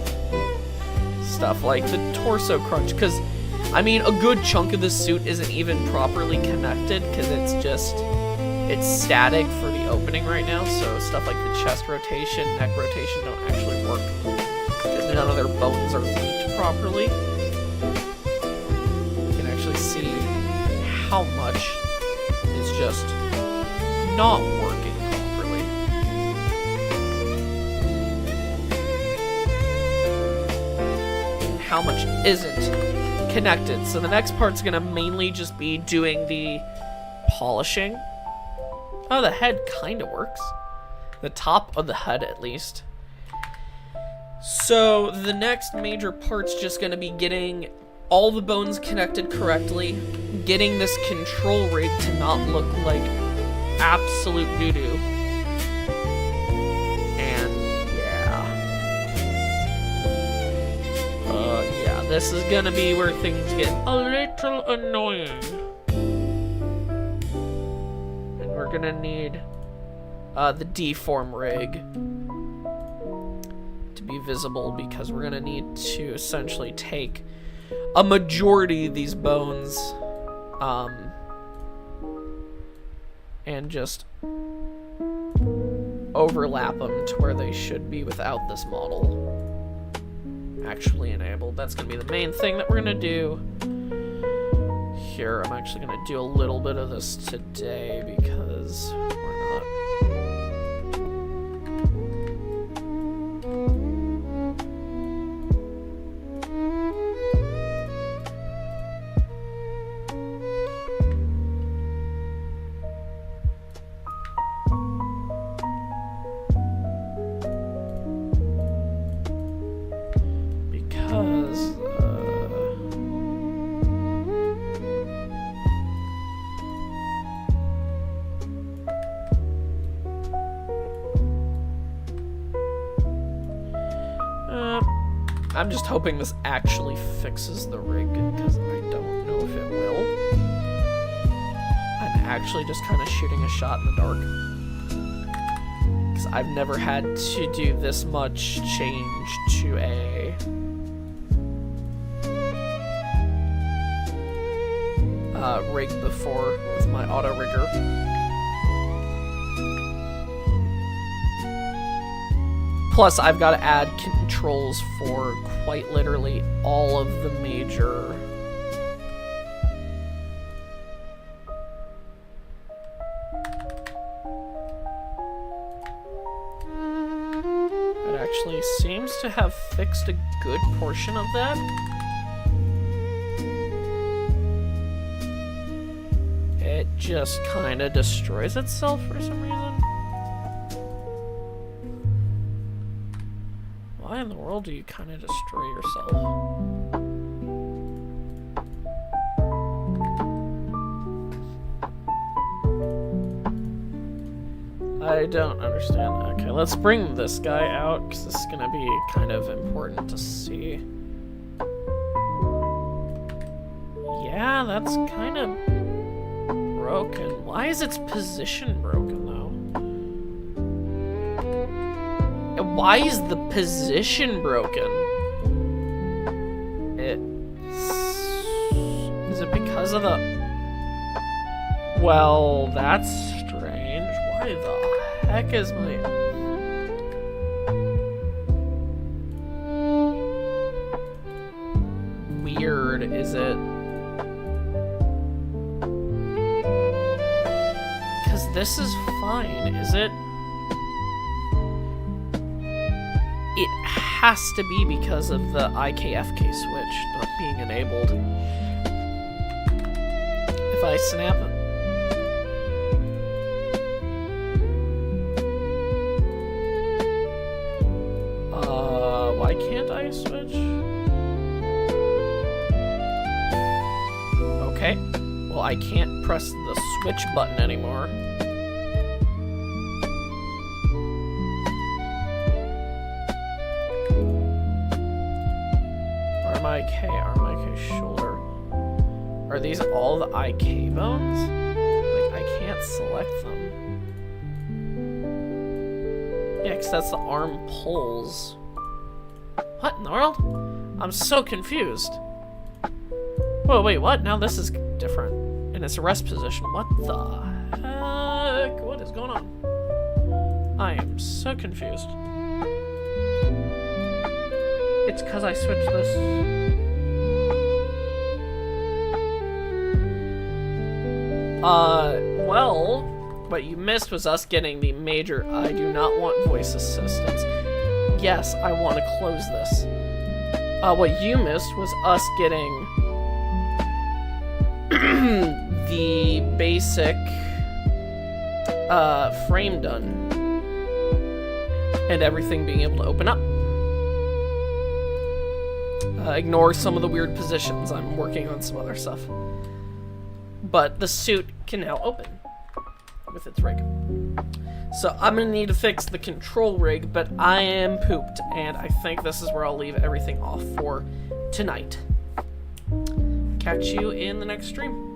Stuff like the torso crunch, because, I mean, a good chunk of the suit isn't even properly connected, because it's static for the opening right now, so stuff like the chest rotation, neck rotation don't actually work, because none of their bones are linked properly. You can actually see how much is just not working properly. And how much isn't connected. So the next part's gonna mainly just be doing the polishing. Oh, the head kinda works. The top of the head, at least. So the next major part's just gonna be getting all the bones connected correctly, getting this control rig to not look like absolute doo-doo. And yeah, this is gonna be where things get a little annoying. And we're gonna need the deform rig to be visible, because we're gonna need to essentially take a majority of these bones and just overlap them to where they should be without this model actually enabled. That's gonna be the main thing that we're gonna do here. I'm actually gonna do a little bit of this today, because why not? I'm just hoping this actually fixes the rig, because I don't know if it will. I'm actually just kind of shooting a shot in the dark, because I've never had to do this much change to a rig before with my auto rigger. Plus, I've got to add controls for quite literally all of the major It actually seems to have fixed a good portion of that. It just kind of destroys itself for some reason. Why in the world do you kind of destroy yourself? I don't understand. Okay, let's bring this guy out, because this is going to be kind of important to see. Yeah, that's kind of broken. Why is its position broken, though? Why is the position broken? Is it because of the... Well, that's strange. Why the heck is my... Weird, is it? Because this is fine, is it? It has to be because of the IKFK switch not being enabled. If I snap it. Why can't I switch? Okay. Well, I can't press the switch button anymore. RMIK shoulder. Are these all the IK bones? Like, I can't select them. Yeah, because that's the arm pulls. What in the world? I'm so confused. Whoa, wait, what? Now this is different. And it's a rest position. What the heck? What is going on? I am so confused. It's because I switched this. Well, what you missed was us getting the major I do not want voice assistance. Yes, I want to close this. What you missed was us getting the basic frame done and everything being able to open up. Ignore some of the weird positions. I'm working on some other stuff. But the suit can now open with its rig. So I'm gonna need to fix the control rig, but I am pooped, and I think this is where I'll leave everything off for tonight. Catch you in the next stream.